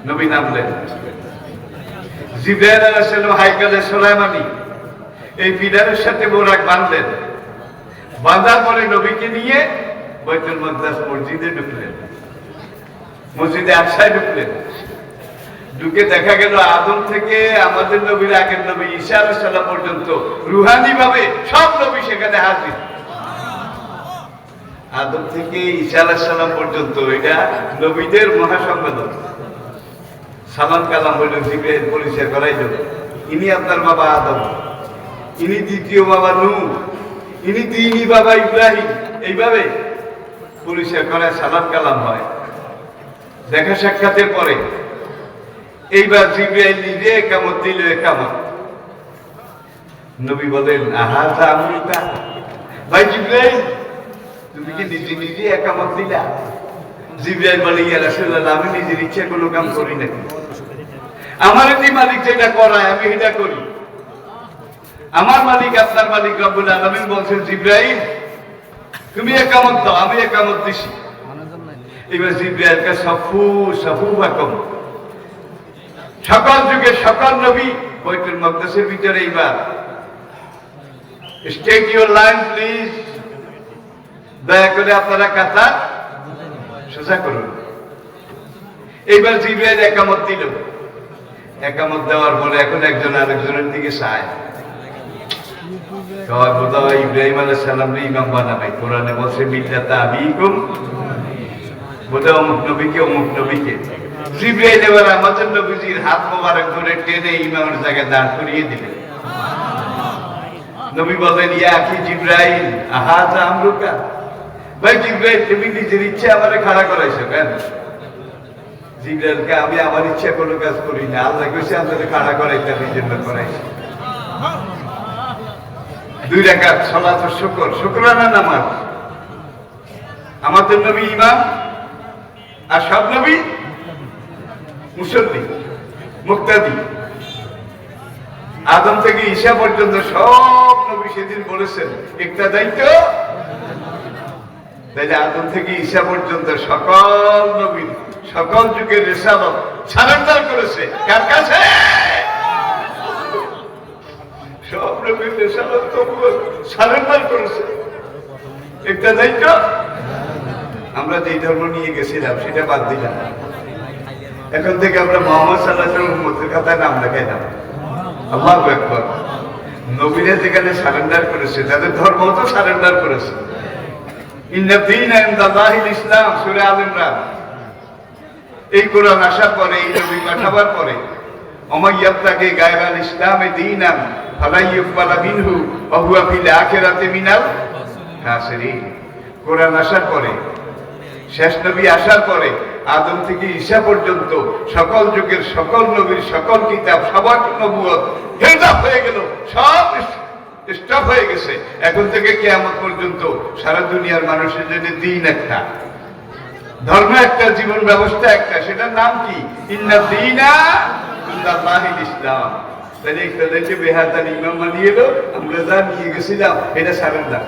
নবী নামলেন। জিব্রাইল আলাইহিস সালাম হাইকালে সুলাইমানি এই পিলারের সাথে বোরাক বাঁধলেন। বাঁধার পরে নবীকে নিয়ে বাইতুল মাকদাস মসজিদে ঢুকলেন, মসজিদে আকসায় ঢুকলেন। ঢুকে দেখা গেল আদম থেকে আমাদের নবীর আগের নবী ঈসা আলাইহিস সালাম পর্যন্ত রুহানি ভাবে সব নবী সেখানে হাজির। আদম থেকে ঈসা আলাইহিস সালাম পর্যন্ত এটা নবীদের মহাসম্মেলন। সালাম কালাম হইল, জিবরাইল পরিচয় করাইল, ইনি আপনার বাবা আদম, ইনি দ্বিতীয় বাবা নূহ, ইনি তিনই বাবা ইব্রাহিম। এইভাবে পরিচয় করায় সালাম কালাম হয়। দেখা সাক্ষাতের পরে এইবার জিবরাইল নিজে একামত দিল। একামত নবী বলেন, আহাযা আমরুকা, ভাই জিবরাইল তুমি কি নিজে নিজে একামত দিলা? জিবরাইল বলে, ইয়া রাসূলুল্লাহ, আমি নিজের ইচ্ছা কোনো কাম করি নাকি? আমার মালিক যেটা করায় আমি এটা করি। আমার মালিক আপনার মালিক রব্বুল আলামিন বলছেন, জিবরাইল তুমি একামত দাও, আমি একামত দিছি। এবার জিবরাইলকে সফু সফু বাকম, সকল যুগের সকল নবী বাইতুল মাকদাসের ভিতরে এইবার স্টেট ইউর লাইন প্লিজ, দয়া করে আপনারা কাতার সোজা করুন। এইবার জিবরাইল একামত দিল, একামত দেওয়ার পরে এখন একজন আরেকজনের দিকে চায়, ইব্রাহিম আলাইহিস সালাম ইমাম বানাবে, কোরআনে বলছে মিল্লাতা আবিকুম, বোধহয় অমুক নবীকে অমুক নবীকে। জিবরাইল এবার আমাদের নবীজির হাত মোবারক ধরে টেনে ইমামের জায়গায় দাঁড় করিয়ে দিলেন। নবী বলেন, ইয়া আখি জিবরাইল আহাযা আমরুকা, ভাই জিবরাইল তুমি নিজের ইচ্ছা আমারে খাড়া করাইছো কেন? জিবরাইলকে আমি আমার ইচ্ছা কোনো কাজ করি না, আল্লাহ কইছে আমাদের খাড়া করাইতে, আমি জন্য করাইছি। 2 রাকাত সালাত ও শুকরানা নামাজ। আমাদের নবী ইমাম আর সব নবী মুসল্লি মুক্তাদি। আদম থেকে ঈসা পর্যন্ত সব নবী সেদিন বলেছেন একটা দায়িত্ব, তাইলে আদম থেকে ঈসা পর্যন্ত সকল নবী সকল যুগের রিসালাত সারেন্ডার করেছে কার কাছে? সব নবীর রিসালাত সারেন্ডার করেছে, একটা দায়িত্ব। আমরা যে ধর্ম নিয়ে গেছিলাম সেটা বাদ দিলাম, এখন থেকে আমরা মুহাম্মদ সাল্লাল্লাহু আলাইহি ওয়াসাল্লামের উম্মতের খাতায় নাম লেখাইলাম। আল্লাহু আকবার। নবীরা যেখানে সারেন্ডার করেছে তাদের ধর্ম তো সারেন্ডার করেছে। ইন্না দীনা ইনদাল্লাহিল ইসলাম, সূরা আল ইমরান। এই কোরআন আসার পরে, এই নবী পাঠাবার পরে, ওয়া ইয়াবতাগি গায়রাল ইসলামে দীনান ফালা ইউকবালা মিনহু ওয়া হুয়া ফিল আখিরাতি মিনাল খাসিরিন। কোরআন আসার পরে, শেষ নবী আসার পরে, আদম থেকে ঈসা পর্যন্ত সকল যুগের সকল নবীর সকল কিতাব সবার নবুয়ত হেল্ড আপ হয়ে গেল, সব স্টপ হয়ে গেছে। এখন থেকে কিয়ামত পর্যন্ত সারা দুনিয়ার মানুষের জন্য দিন একটা, ধর্ম একটা, জীবন ব্যবস্থা একটা, সেটার নাম কি? ইন্না দীনা ইনদাল্লাহিল ইসলাম। তাহলে তাদেরকে বেহাতার ইমাম বানিয়ে এলো, আমরা যা নিয়ে গেছিলাম এটা সারেন্ডার।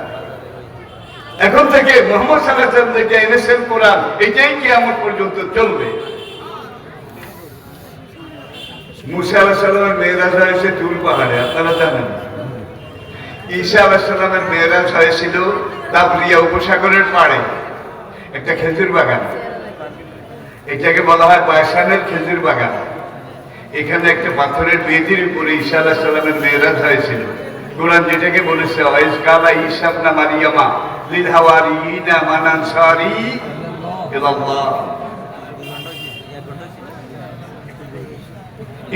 এখন থেকে মুহাম্মদ সাল্লাল্লাহু আলাইহি ওয়াসাল্লাম থেকে এনেছেন কোরআন, এটাই কিয়ামত পর্যন্ত চলবে। মুসা আলাইহিস সালামের মেরাজ হয়েছে তুর পাহাড়ে, আপনারা জানেন। ঈসা আলাইহিস সালামের মেরাজ হয়েছিল তাবরিয়া উপসাগরের পাড়ে একটা খেজুর বাগান, এটাকে বলা হয় বাইসানের খেজুর বাগান। এখানে একটা পাথরের বেদির উপরে ঈসা আলাইহিস সালামের মেরাজ হয়েছিল। কোরআন যেটাকে বলেছে ওয়াইজ কালা ঈসা ইবনে মারইয়ামা লিল হাওয়ারিয়িনা মান আনসারি ইলাল্লাহ।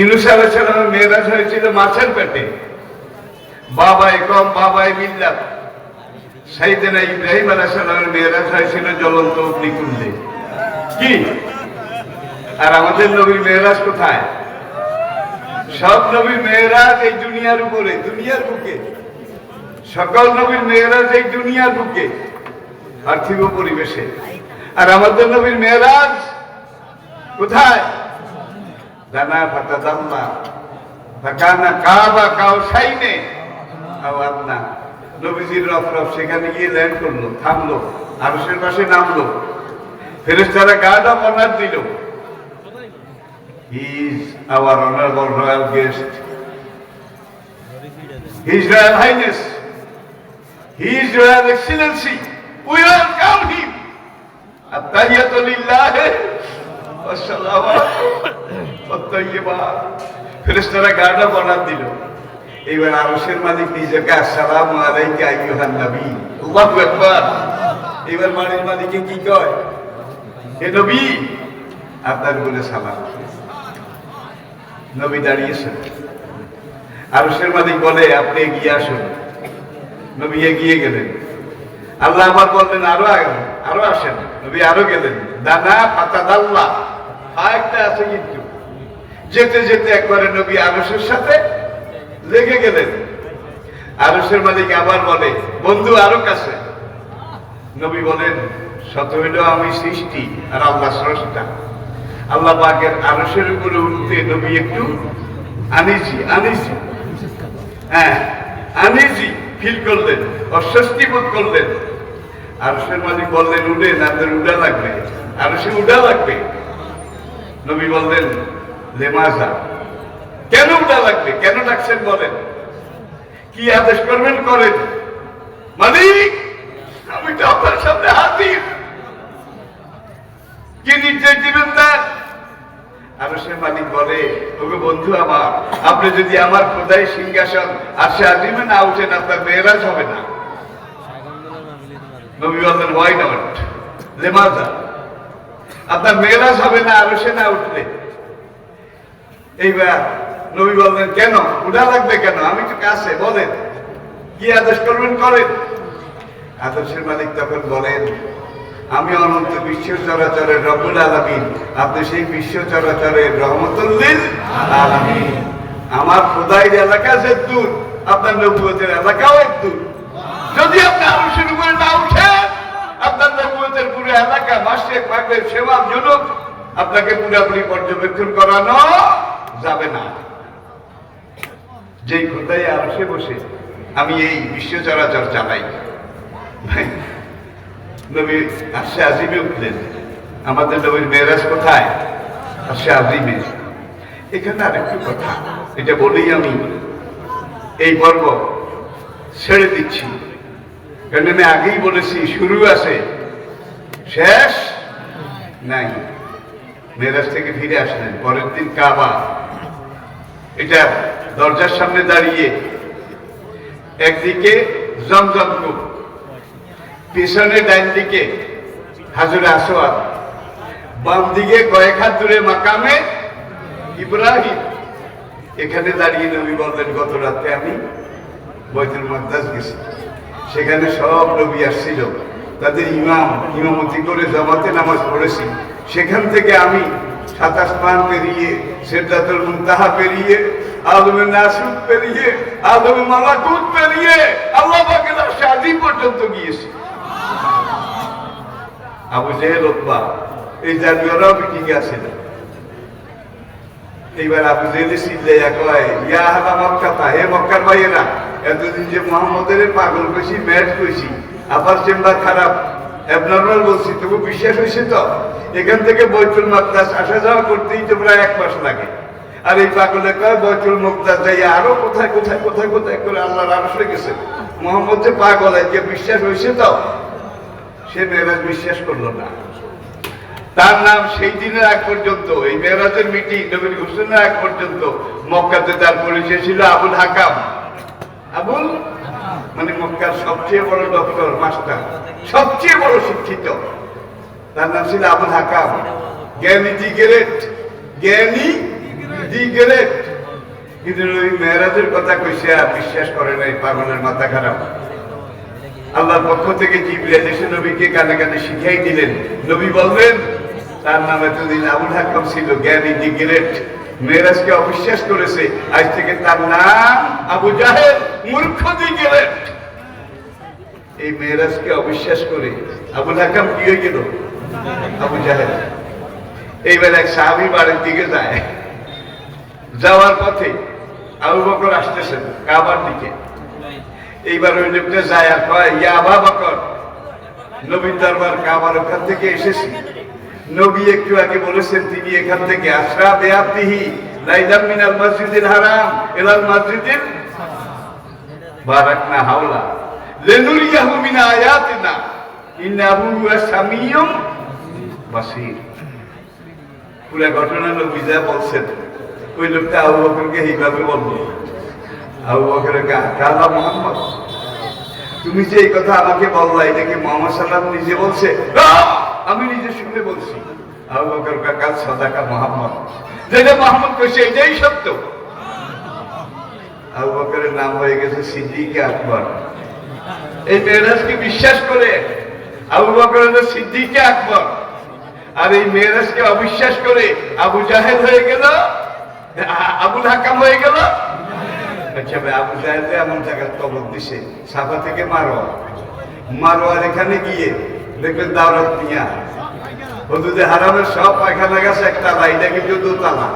ইউনূস আলাইহিস সালামের মেরাজ হয়েছিল মাছের পেটে, বাবায়ে কওম বাবায়ে মিল্লাত। সাইয়েদনা ইব্রাহিম আলাইহিস সালামের মেরাজ হয়েছিল জ্বলন্ত অগ্নিকুণ্ডে। কি? আর আমাদের নবীর মেরাজ কোথায়? সব নবীর মেরাজ এই দুনিয়ার উপরে, দুনিয়ার বুকে। সকল নবীর মেরাজ এই দুনিয়ার বুকে, পার্থিব পরিবেশে। আর আমাদের নবীর মেরাজ কোথায়? দানা ফাতাদাল্লা ফাকানা কাবা কাউসাইনে আও আদনা। নবীজির রফরফ সেখানে গিয়ে ল্যান্ড করলো, থামলো, আরশের পাশে নামলো, ফেরেশতারা গার্ড অফ অনার দিল। He is our honorable royal guest, His Royal Highness, His Royal Excellency. We welcome him. At-tahiyyatu lillahi was-salawatu wat-tayyibat. ফেরেশতারা গার্ড অফ অনার দিল। এইবার আরশের মালিক নিজেকে আসসালামু আলাইকা আইয়ুহান নবী। আল্লাহু আকবার। এইবার বাড়ির মালিককে কি কয়? হে নবী, আপনার বলে সালাম। নবী দাঁড়িয়েছেন, আরশের মালিক বলে আপনি এগিয়ে আসুন। নবী এগিয়ে গেলেন। আল্লাহ আবার বললেন আরো আসেন। নবী আরো গেলেন। দানা ফাতাদাল্লা, আরেকটা আছে কিন্তু। যেতে যেতে একবারে নবী আরশের সাথে লেগে গেলেন। আরশের মালিক আবার বলে বন্ধু আরো কাছে। নবী বলেন সত হইল আমি সৃষ্টি আর আল্লাহ স্রষ্টা। আল্লাহ পাকের আরশের উপরে উঠতে নবী একটু আনিজি ফিল করলেন, অস্বস্তি বোধ করলেন। আরশের মালিক বললেন উঠেন, আপনার উড়া লাগবে। আরো সে উঠা লাগবে। নবী বললেন লেমাজা, কেন উঠা লাগবে, কেন ডাকছেন বলেন, কি আদেশ করবেন করেন। মালিক আমি তো আপনার সামনে হাজির, কি নির্দেশ দিবেন তার। আরো সে মালিক বলে ওকে বন্ধু আমার, আপনি যদি আমার খোদাই সিংহাসন আর সে আজিমে না উঠেন আপনার মেয়েরাজ হবে না। নবী বললেন হোয়াই নট, লেমাজা, আপনার মেয়েরাজ হবে না আরো সে না উঠলে। এইবার নবী বললেন কেন উঠা লাগবে কেন, আমি তো কাছে, বলেন কি আদেশ করবেন করেন। আদর্শের মালিক তখন বলেন আমি অনন্ত বিশ্ব চরাচরের রব্বুল আলামিন, আপনি সেই বিশ্ব চরাচরের রহমতুল লিল আলামিন। আমার খোদাইর এলাকা যে দূর, আপনার নবুয়তের এলাকাও এক দূর। যদি আপনি আরশের উপরে না উঠেন আপনার নবুয়তের পুরো এলাকা মাসে মাগরিব সেবা জুনুব আপনাকে পুরোপুরি পর্যবেক্ষণ করানো যাবে না। যেই খোদাই আরশে বসে আমি এই বিশ্ব চরাচর চালাই। নবী আরশে আজিমে উঠলেন। আমাদের নবীর মেরাজ কোথায়? আরশে আজিমে। এখানে আরেকটু কথা, এটা বলেই আমি এই পর্ব ছেড়ে দিচ্ছি, কারণ আমি আগেই বলেছি শুরু আছে শেষ নাই। মেরাজ থেকে ফিরে আসলেন, পরের দিন কাবা, এটা দরজার সামনে দাঁড়িয়ে একদিকে জমজম কূপ, পিছনে ডাইন দিকে হাজরে আসওয়াদ, বাম দিকে কয়েক হাত দূরে মাকামে ইব্রাহিম। এখানে দাঁড়িয়ে নবী বললেন গত রাতে আমি বাইতুল মাকদাস গেছি, সেখানে সব নবী আসছিল, তাদের ইমামতি করে জামাতে নামাজ পড়েছি। সেখান থেকে আমি 27 মান পেরিয়ে, সিদরাতুল মুনতাহা পেরিয়ে, আলমে নাসুত পেরিয়ে, আলমে মালাকুত পেরিয়ে আল্লাহ পাকের আরশে আজিম পর্যন্ত গিয়েছি। আবু জেহেল উতবা এই জাতীয়রাও মিটিং আছে। এইবার আবু জেহেল সিল্লাইয়া কয় ইয়া আহলা মক্কা, হে মক্কার ভাইয়েরা, এতদিন যে মুহাম্মদের পাগল কইছি, ম্যাড কইছি, আবার চেম্বার খারাপ অ্যাবনর্মাল বলছি, তবু বিশ্বাস হয়েছে তো? এখান থেকে বাইতুল মাকদাস আসা যাওয়া করতেই তো প্রায় 1 মাস লাগে। আর এই পাগলে কয় বাইতুল মাকদাস যাই আরো কোথায় কোথায় কোথায় কোথায় করে আল্লাহর আরশে গেছে। মুহাম্মদ যে পাগল, যে বিশ্বাস হয়েছে তো? সে মেরাজ বিশ্বাস করলো না। তার নাম সেই দিনের আগ পর্যন্ত, এই মেরাজের মিটিং নবীর ঘোষণার আগ পর্যন্ত মক্কাতে তার পরিচয় ছিল আবুল হাকাম। আবুল মানে মক্কার সবচেয়ে বড় ডক্টর, মাস্টার, সবচেয়ে বড় শিক্ষিত। তার নাম ছিল আবুল হাকাম, জ্ঞানী দি গ্রেট, জ্ঞানী দি গ্রেট। কিন্তু ওই মেরাজের কথা কইছে আর বিশ্বাস করে নাই, পাগলের মাথা খারাপ। আল্লাহর পক্ষ থেকে জিবরাইল এসে নবীকে কানে কানে শিখাই দিলেন। নবী বললেন তার নাম এতদিন আবুল হাকাম ছিল, জ্ঞানী দি গ্রেট। মেরাজকে অবিশ্বাস করেছে, আজ থেকে তার নাম আবু জাহেল, মূর্খ দি গ্রেট। এই মেরাজকে অবিশ্বাস করে আবুল হাকাম কি হয়ে গেল? আবু জাহেল। এইবার এক সাহাবী বাড়ির দিকে যায়, যাওয়ার পথে আবু বকর আসতেছেন কাবার দিকে। এইবার ওই লোকটা যায় আর কয় ইয়া আবু বকর, নবীর দরবার কাবার ওখান থেকে এসেছি। নবী একটু আগে বলেছেন তিনি এখান থেকে আসরা বেআতিহি লাইলাম মিনাল মসজিদিল হারাম ইলাল মসজিদিল বারাকনা হাওলা লিনুরিয়াহু মিন আয়াতিনা ইন্নাহু সামিয়ুম বাসীর। পুরো ঘটনা নবী যা বলছেন, ওই লোকটা আবু বকরকে এইভাবে বলল, আবু বকরের কালা মুহাম্মদ, তুমি যে এই কথা আমাকে বললা, এটাকে মুহাম্মদ সাল্লাল্লাহু আলাইহি নিজে বলছে? আমি নিজে শুনে বলছি। আবু বকর কাল সাদাকা মুহাম্মদ, যেটা মুহাম্মদ কইছে এটাই সত্য। আবু বকরের নাম হয়ে গেছে সিদ্দিকে আকবর। এই মেরাজকে বিশ্বাস করে আবু বকর হলো সিদ্দিকে আকবর, আর এই মেরাজকে অবিশ্বাস করে আবু জাহেল হয়ে গেল, আবুল হাকাম হয়ে গেল। আচ্ছা ভাই, আবু জাহেল এমন জায়গায় কবর দিছে, সাফা থেকে মারোয়া, মারোয়ার এখানে গিয়ে দেখবেন দাওরাত মিয়া হুদুদে হারামের সব পায়খানা গেছে একটা, এটা কিন্তু 2 তালা,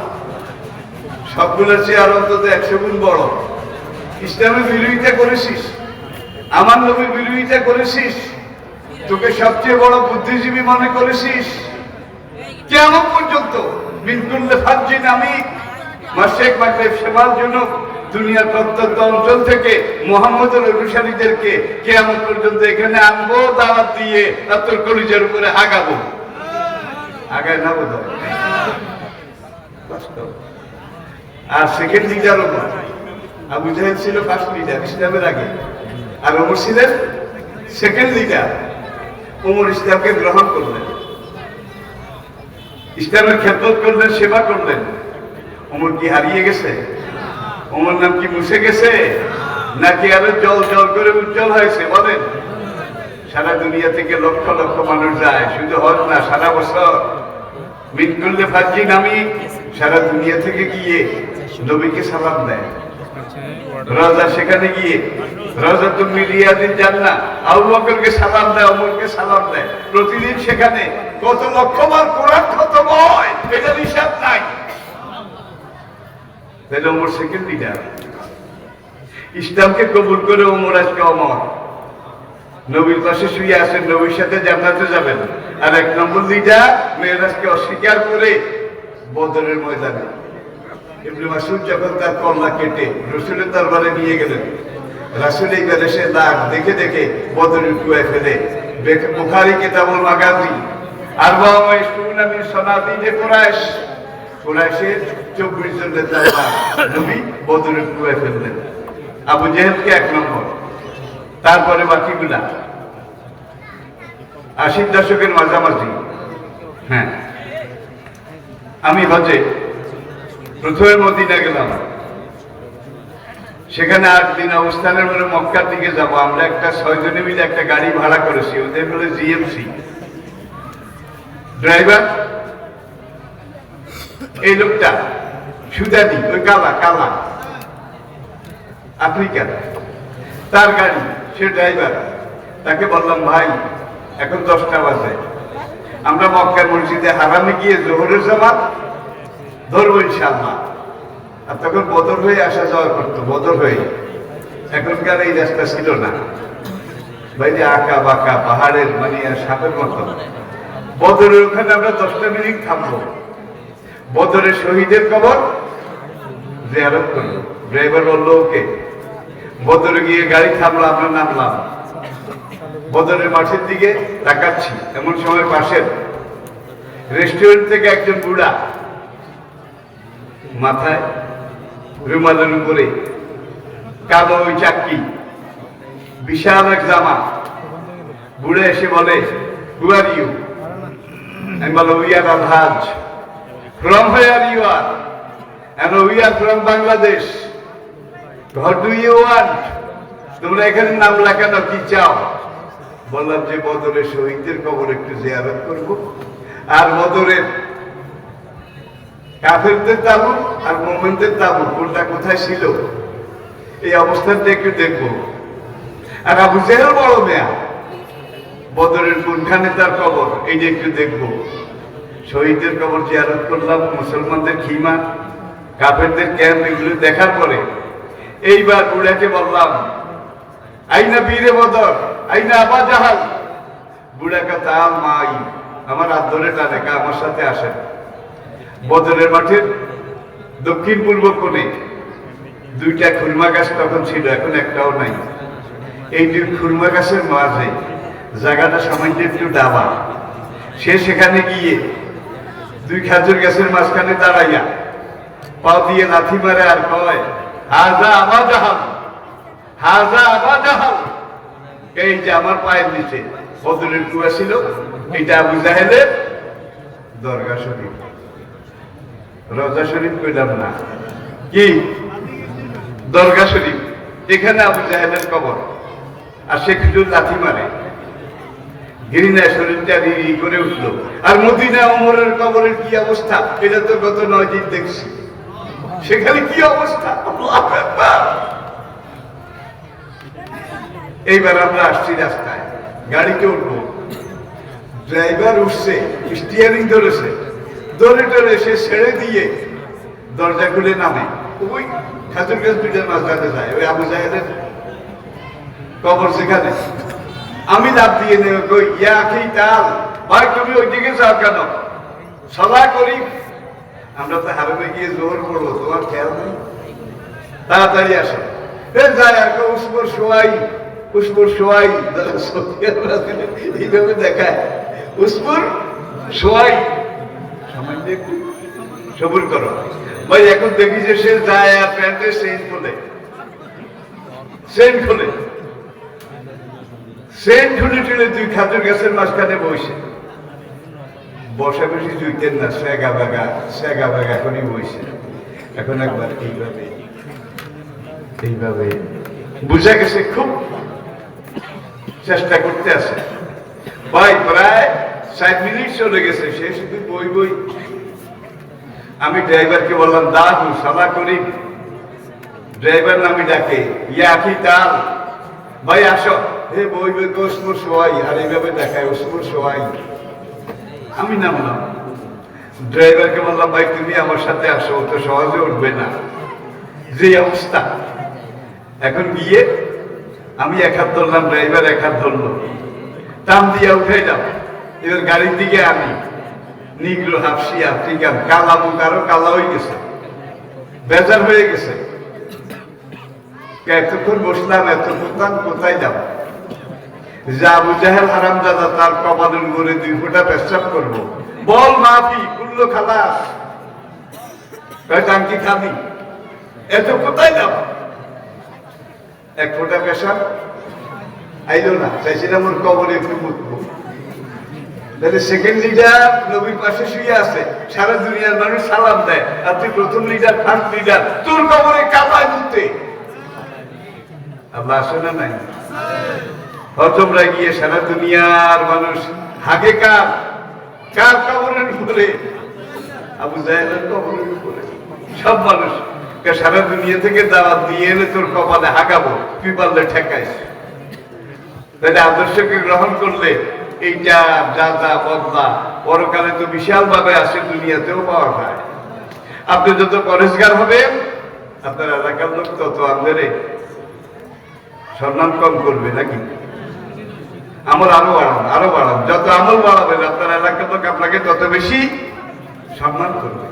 সবগুলোর চেয়ে আর অন্তত 100 গুণ বড়। ইসলামের বিরোধিতা করেছিস, আমার নবীর বিরোধিতা করেছিস, তোকে সবচেয়ে বড় বুদ্ধিজীবী মনে করেছিস, কিয়ামত পর্যন্ত মিন কুল্লি ফাজ্জিন আমিক মাসেক মাগরিব সেবার জন্য দুনিয়ার প্রত্যন্ত অঞ্চল থেকে মুহাম্মদের অনুসারীদেরকে কিয়ামত পর্যন্ত এখানে আনবো, দাওয়াত দিয়ে তোর কলিজার উপরে আগাবো। আগায় না বোধ আর সেকেন্ড লিডার ওমর। আবু জাহেল ছিল ফার্স্ট লিডার ইসলামের আগে, আর ওমর ছিলেন সেকেন্ড লিডার। ওমর ইসলামকে গ্রহণ করলেন, ইসলামের খেদমত করলেন, সেবা করলেন। ওমর কি হারিয়ে গেছে? ওমর নাম কি মুছে গেছে? নাকি আরো জল জল করে উজ্জ্বল হয়েছে? বলেন। সারা দুনিয়া থেকে লক্ষ লক্ষ মানুষ যায়, শুধু হজ না, সারা বছর মিন কুল্লি ফাজ্জিন আমিক সারা দুনিয়া থেকে গিয়ে নবীকে সালাম দেয়। রওজা সেখানে গিয়ে রওজাতুল মিন রিয়াদিল জান্নাহ আবু বকরকে সালাম দেয়, ওমরকে সালাম দেয়। প্রতিদিন সেখানে কত লক্ষবার কোরআন খতম হয়, এটার হিসাব নাই। তাহলে ওমর সেকেন্ড লিডার। ইসলামকে কবুল করে ওমর আজকে অমর, নবীর পাশে শুয়ে আছেন, নবীর সাথে জান্নাতে যাবেন। আর এক নম্বর লিডার মেয়েরাজকে অস্বীকার করে বদরের ময়দানে ইবনে মাসউদ যখন তার কল্লা কেটে রাসূলের দরবারে নিয়ে গেলেন, রাসূল এইবার এসে দাগ দেখে দেখে বদরের কুয়ায় ফেলে। বুখারী কিতাবুল মাগাজি আরবাউনা ইসতুনা মিন সানাদিদে কুরাইশ, কুরাইশের 24 জন নেতা নবী বদরের কুয়ায় ফেললেন। আবু জেহেলকে এক নম্বর, তারপরে বাকিগুলা 80 দশকের মাঝামাঝি। হ্যাঁ, আমি হজে প্রথমে মদিনা গেলাম, সেখানে 8 দিন অবস্থানের পরে মক্কার দিকে যাব। আমরা একটা 6 জনে মিলে একটা গাড়ি ভাড়া করেছি, ওদের বলে জিএমসি। ড্রাইভার এই লোকটা সুদানি, ওই কালা কালা আফ্রিকান, তার গাড়ি, সে ড্রাইভার। তাকে বললাম, ভাই এখন 10টা বাজে, আমরা মক্কার মসজিদে হারামে গিয়ে জোহরের জামাত ধরবো ইনশাআল্লাহ। আর তখন বদর হয়ে আসা যাওয়া করতো, বদর হয়ে। এখনকার এই রাস্তা ছিল না ভাই, যে আঁকা বাঁকা পাহাড়ের মানে সাপের মতো। বদরের ওখানে আমরা 10টা মিনিট থামবো, বদরের শহীদের কবর জিয়ারত করবো। ড্রাইভার বললো ওকে। বদরে গিয়ে গাড়ি থামলো, আমরা নামলাম। বদরের মাঠের দিকে তাকাচ্ছি, এমন সময় পাশের রেস্টুরেন্ট থেকে একজন বুড়া, মাথায় রুমালের উপরে কালো ওই চাকরি, বিশাল এক জামা। বুড়া এসে বলে, হু আর ইউ? আমি বলো, we are Alhaj. From where you are? and we are from Bangladesh. What do you want? তোমরা এখানে নাম লেখানো কি চাও? বললাম যে বদরের শহীদদের কবর একটু জিয়ারত করব, আর বদরের কাফেরদের তাবু আর মুমিনদের তাবু কোনটা কোথায় ছিল এই অবস্থানটা একটু দেখব। আর আবু জেহেল বড় মেয়া, বদরের কোনখানে তার কবর এই যে একটু দেখব। শহীদদের কবর জিয়ারত করলাম, মুসলমানদের খিমা, কাফেরদের ক্যাম্প, এগুলো দেখার পরে এইবার বুড়াকে বললাম, আইনা বীরে বদর, আইনা আবা জাহাল। বুড়াকে তাল মাই আমার হাত ধরে টানে, আমার সাথে আসেন। বদরের মাঠের দক্ষিণ পূর্ব কোণে 2টা খুরমা গাছ তখন ছিল, এখন একটাও নাই। এই 2 খুরমা গাছের মাঝে জায়গাটা সামান্য একটু ডাবা। সে সেখানে গিয়ে 2 খেজুর গাছের মাঝখানে দাঁড়াইয়া পা দিয়ে লাথি মারে আর কয়, হাজা আবা জাহাল, হাজা আবা জাহাল। এই যে আমার পায়ের নিচে বদরের কুয়া ছিল, এটা আবু জাহেলের দরগা শরীফ। রওজা শরীফ কইলাম না, কি দরগা শরীফ। এখানে আবু জাহেলের কবর, আর সে কিছু লাথি মারে, ঘৃণায় শরীরটা রিরি করে উঠল। আর মদিনা ওমরের কবরের কি অবস্থা, এটা তো গত 9 দিন দেখছি। সেখানে কি অবস্থা! এইবার আমরা আসছি রাস্তায়, গাড়িতে উঠবো। ড্রাইভার উঠছে, স্টিয়ারিং ধরেছে, ধরে ধরে সে ছেড়ে দিয়ে দরজা খুলে নামে। ওই খেজুর গাছ 2টার মাঝখানে যায়, ওই আবু জাহেলের কবর সেখানে। আমি লাভ দিয়ে নেব, কই ইয়া আখি তাল, ভাই তুমি ওইদিকে যাও কেন? সলা করি। আমরা তো হারমে গিয়ে জোর করবো, তোমার খেয়াল নেই? তাড়াতাড়ি আসো, যাই আর উসপুর শোয়াই, উসপুর শোয়াই। এইভাবে দেখায় উসপুর শোয়াই, সামান্য একটু সবুর করো ভাই। এখন দেখি যে সে যায় আর প্যান্টের চেইন খোলে, চেইন খোলে, চেইন খুলে টুলে দুই খাজুর গাছের মাঝখানে বসে বসা বসি জুইতেন না, সেগা বাগা এখনই বসে। এখন একবার এইভাবে এইভাবে বুঝা গেছে, খুব চেষ্টা করতে আছে ভাই। প্রায় 60 মিনিট চলে গেছে, সে শুধু বই বই। আমি ড্রাইভারকে বললাম, দাদু সালা করি। ড্রাইভার নামে ডাকে, ইয়া কি তাল ভাই আসো। হে বই বই ওসমুর শোয়াই, আর এইভাবে দেখায় ওসমুর শোয়াই। আমি নামলাম, ড্রাইভারকে বললাম, ভাই তুমি আমার সাথে আসো, ও তো সহজে উঠবে না, যে অবস্থা। এখন গিয়ে আমি এক হাত ধরলাম, ড্রাইভার এক হাত ধরলো, টান দিয়ে উঠাইলাম। এবার গাড়ির দিকে আমি নিগ্রো হাফসি আফ্রিকান কালা মুখ আরো কালা হয়ে গেছে, বেজার হয়ে গেছে। এতক্ষণ বসলাম, এতক্ষণ কোথায় যাব? যে আবু জাহেল হারামজাদা তার কপালের উপরে 2 ফোঁটা পেশাব করবো, বল মাফি কুল্লো খালাস, টাঙ্কি খাবি, এত কোথায় যাব? 1 ফোঁটা পেশাব আইলো না। চাইছিলাম ওর কবরে একটু মুতবো। তাহলে সেকেন্ড লিডার নবীর পাশে শুয়ে আছে, সারা দুনিয়ার মানুষ সালাম দেয়, আর তুই প্রথম লিডার, ফার্স্ট লিডার, তোর কবরে কাবায় মুতে। আল্লাহ আসে না নাই? তোমরা গিয়ে সারা দুনিয়ার মানুষ হাগে কার কার কবরের উপরে? আবু জাহেলের কবরের উপরে। সব মানুষ সারা দুনিয়া থেকে দাওয়াত দিয়ে এনে তোর কপালে হাগাবো, তুই পারলে ঠেকাইস। তাহলে আদর্শকে গ্রহণ করলে এইটা যা যা বদলা পরকালে তো বিশাল ভাবে আসে, দুনিয়াতেও পাওয়া যায়। আপনি যত পরেশগার হবেন, আপনার এলাকার লোক তত আমাদের সম্মান কম করবে নাকি? আমল আরো বাড়ান, আরো বাড়ান। যত আমল বাড়াবেন আপনার এলাকার লোক আপনাকে তত বেশি সম্মান করবে।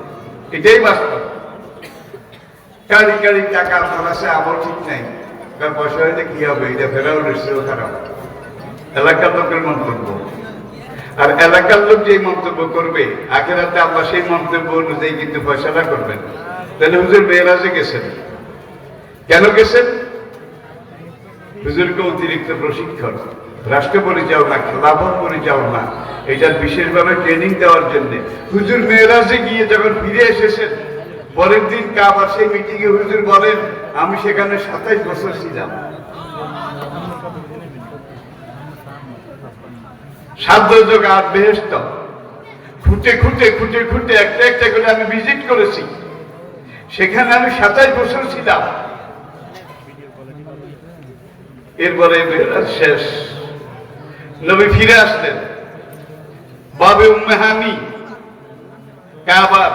এটাই বাস্তব। কারি কারি টাকা আপনার আছে, আমল ঠিক নাই, পয়সা হইলে কি হবে? এটা ফেরাও নিশ্চয় খারাপ। এলাকার লোকের মন্তব্য, আর এলাকার লোক যে মন্তব্য করবে আখেরাতে আল্লাহ সেই মন্তব্য অনুযায়ী কিন্তু পয়সাটা করবেন। তাহলে হুজুর মেয়েরাজে গেছেন, কেন গেছেন? হুজুরকে অতিরিক্ত প্রশিক্ষণ, রাষ্ট্র পরিচালনা, খেলাফত পরিচালনা, এটার বিশেষভাবে ট্রেনিং দেওয়ার জন্য। হুজুর মেয়েরাজে গিয়ে যখন ফিরে এসেছেন, পরের দিন কাবার সেই মিটিং এ হুজুর বলেন, আমি সেখানে 27 বছর ছিলাম। 7 দশক 8 বেহেশত খুঁটে খুঁটে খুঁটে খুঁটে একটা একটা করে আমি ভিজিট করেছি। সেখানে আমি 27 বছর ছিলাম। এরপরে মেরাজ শেষ, নবী ফিরে আসলেন বাবে উম্মে হানি কাবার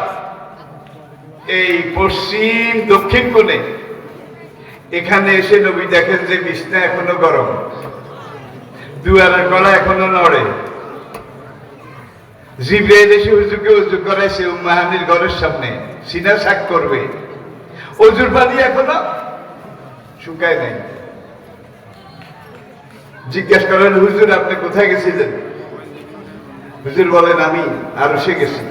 এই পশ্চিম দক্ষিণ কোণে। এখানে এসে নবী দেখেন যে বিছনা এখনো গরম, দুয়ারের গলা এখনো নড়ে। জিবরাইল এসে হুজুরকে ওযু করাইছে উম্মে হানির ঘরের সামনে, সিনা শাক করবে, ওযুর পানি এখনো শুকায় নাই। জিজ্ঞাসা করেন, হুজুর আপনি কোথায় গেছিলেন? হুজুর বলেন, আমি আরশে গেছি।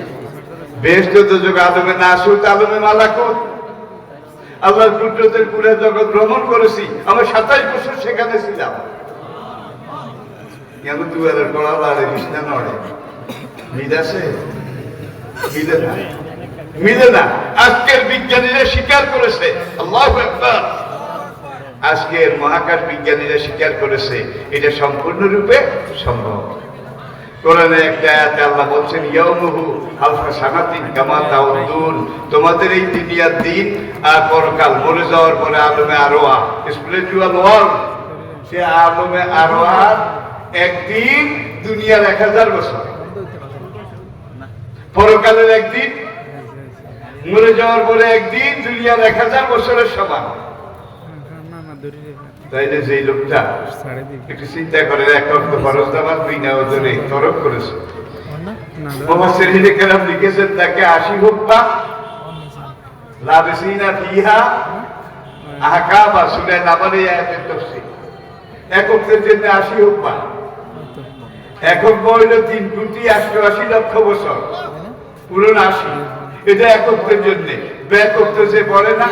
বেহেশত দোজখ আলমে নাসুত আলমে মালাকুত, আল্লাহর কুদরতের পুরো জগৎ ভ্রমণ করেছি। আমি 27 বছর সেখানে ছিলাম। কেন দুয়ারের গলা লাড়ে, বিছনা নড়ে? মিল আছে? মিলে না, মিলে না। আজকের বিজ্ঞানীরা স্বীকার করেছে, আল্লাহু আকবার, আজকের মহাকাশ বিজ্ঞানীরা স্বীকার করেছে এটা সম্পূর্ণরূপে সম্ভব। কোরআনে একটা আয়াতে আল্লাহ বলছেন, ইয়াউমুহু আলফা সানাতিন কামা তাউদ্দুন, তোমাদের এই দুনিয়ার দিন আর পরকাল, মরে যাওয়ার পরে আলমে আরওয়াহ, স্পিরিচুয়াল ওয়ার্ল্ড, সে আলমে আরওয়াহ একদিন দুনিয়ার 1000 বছর, পরকালের একদিন, মরে যাওয়ার পরে একদিন দুনিয়ার 1000 বছরের সমান। তাইলে যে লোকটা একটু চিন্তা করে, 1 ওয়াক্ত ফরজ নামাজ বিনা ওজনে তরক করেছে, মুফাসসিরিনে কেরাম লিখেছেন তাকে 80 হুব্বা লাবিসিনা ফিহা আহকাবা সূরা নাবারে আয়াতের তাফসীর। এক ওয়াক্তের জন্য 80 হুব্বা, এক হুব্বা হইল 3,88,00,000 বছর, পুরন 80, এটা এক ওয়াক্তের জন্য। এক ওয়াক্ত যে পড়ে না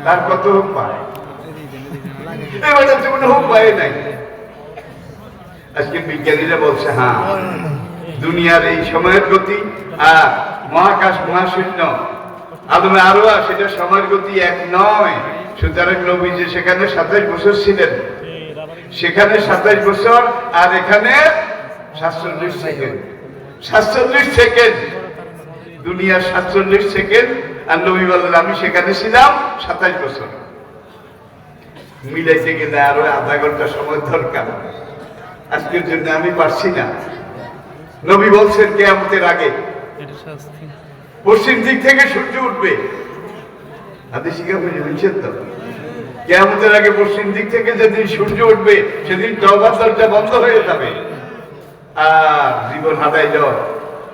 তার কত হুব্বা? এবারে জীবনে হুব্বাই নাই। আজকে বিজ্ঞানীরা বলছে হ্যাঁ, দুনিয়ার এই সময়ের গতি আর মহাকাশ মহাশূন্য আদমে আরো সেটা সময়ের গতি এক নয়। সুতরাং নবী যে সেখানে 27 বছর ছিলেন, সেখানে 27 বছর আর এখানে 47 সেকেন্ড। 47 সেকেন্ড, দুনিয়ার 47 সেকেন্ড, আর নবী বললেন আমি সেখানে ছিলাম 27 বছর। মিলাইতে গেলে আরো আধা ঘন্টা সময় দরকার। আজকের জন্য আমি পারছি না। নবী বলছেন কিয়ামতের আগে পশ্চিম দিক থেকে সূর্য উঠবে। হাদিসে কি বুঝছেন তো? কিয়ামতের আগে পশ্চিম দিক থেকে যেদিন সূর্য উঠবে সেদিন তওবার দরজা বন্ধ হয়ে যাবে। আর জীবন হারাইলেও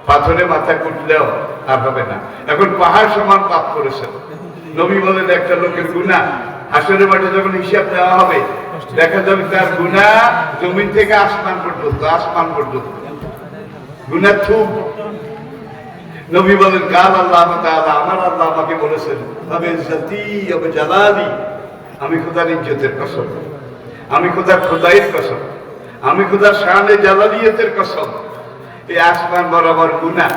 পাথরে মাথা কুটলেও আর হবে না। এখন পাহাড় সমান পাপ করেছেন। নবী বলেন একটা লোকের গুনাহ হাসরের মাঠে যখন হিসাব দেওয়া হবে দেখা যাবে তার গুনাহ জমিন থেকে আসমান পর্যন্ত, আসমান পর্যন্ত গুনাহ থুপ। নবী বলেন কাল আল্লাহ তাআলা, আমার আল্লাহ আমাকে বলেছেন তবে ইজ্জতি ওয়া জালালি, আমি খোদার ইজ্জতের কসম, আমি খোদার খোদাইয়ের কসম, আমি খোদার শানে জালালিয়তের কসম, এই আসমান বরাবর গুনাহ,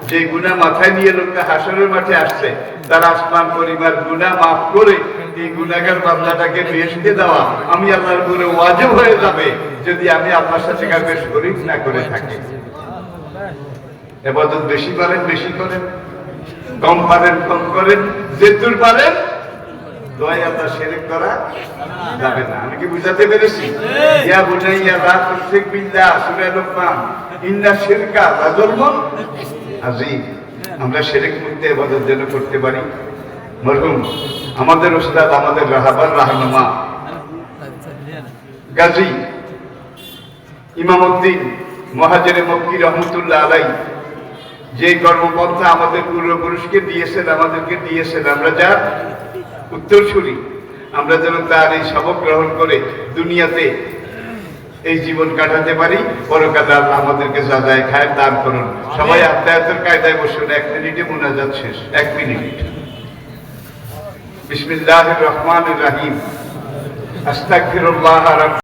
যে গুনাহ মাথায় নিয়ে লোকটা হাসরের মাঠে আসছে তার আসমান পরিমাণ গুনাহ মাফ করে এই গুনাহগার বান্দাটাকে বেহেশতে দেওয়া আমি আল্লাহর উপরে ওয়াজিব হয়ে যাবে যদি আমি আল্লাহর সাথে কাউকে শরীক না করে থাকি। ইবাদত বেশি পারেন বেশি করেন, কম পারেন কম করেন, যেদূর পারেন দোয়ায় আল্লাহ শিরক করা যাবে না। আমি কি বুঝাতে পেরেছি? ইয়া বুনাইয়া লা তুশরিক বিল্লাহ, সূরা লুকমান, ইন্না শিরকা লাযুলমুন আযীম। আমরা শিরক মুক্ত ইবাদত যেন করতে পারি। মরহুম আমাদের উস্তাদ, আমাদের রাহবার রাহনুমা গাজী ইমামউদ্দিন মুহাজিরে মক্কি রহমাতুল্লাহ আলাইহি যে কর্মপন্থা আমাদের পূর্বপুরুষকে দিয়েছেন, আমাদেরকে দিয়েছেন, আমরা যার উত্তরসূরি, আমরা যেন তার এই সবক গ্রহণ করে দুনিয়াতে এই জীবন কাটাতে পারি। পরকালে আল্লাহ আমাদেরকে যাজায় খায় দান করুন। সবাই আত্মায়াতের কায়দায় বসুন। 1 মিনিটে মুনাজাত শেষ। 1 মিনিট। বিসমিল্লাহির রহমানির রহিম। আস্তাগফিরুল্লাহ রাব্বি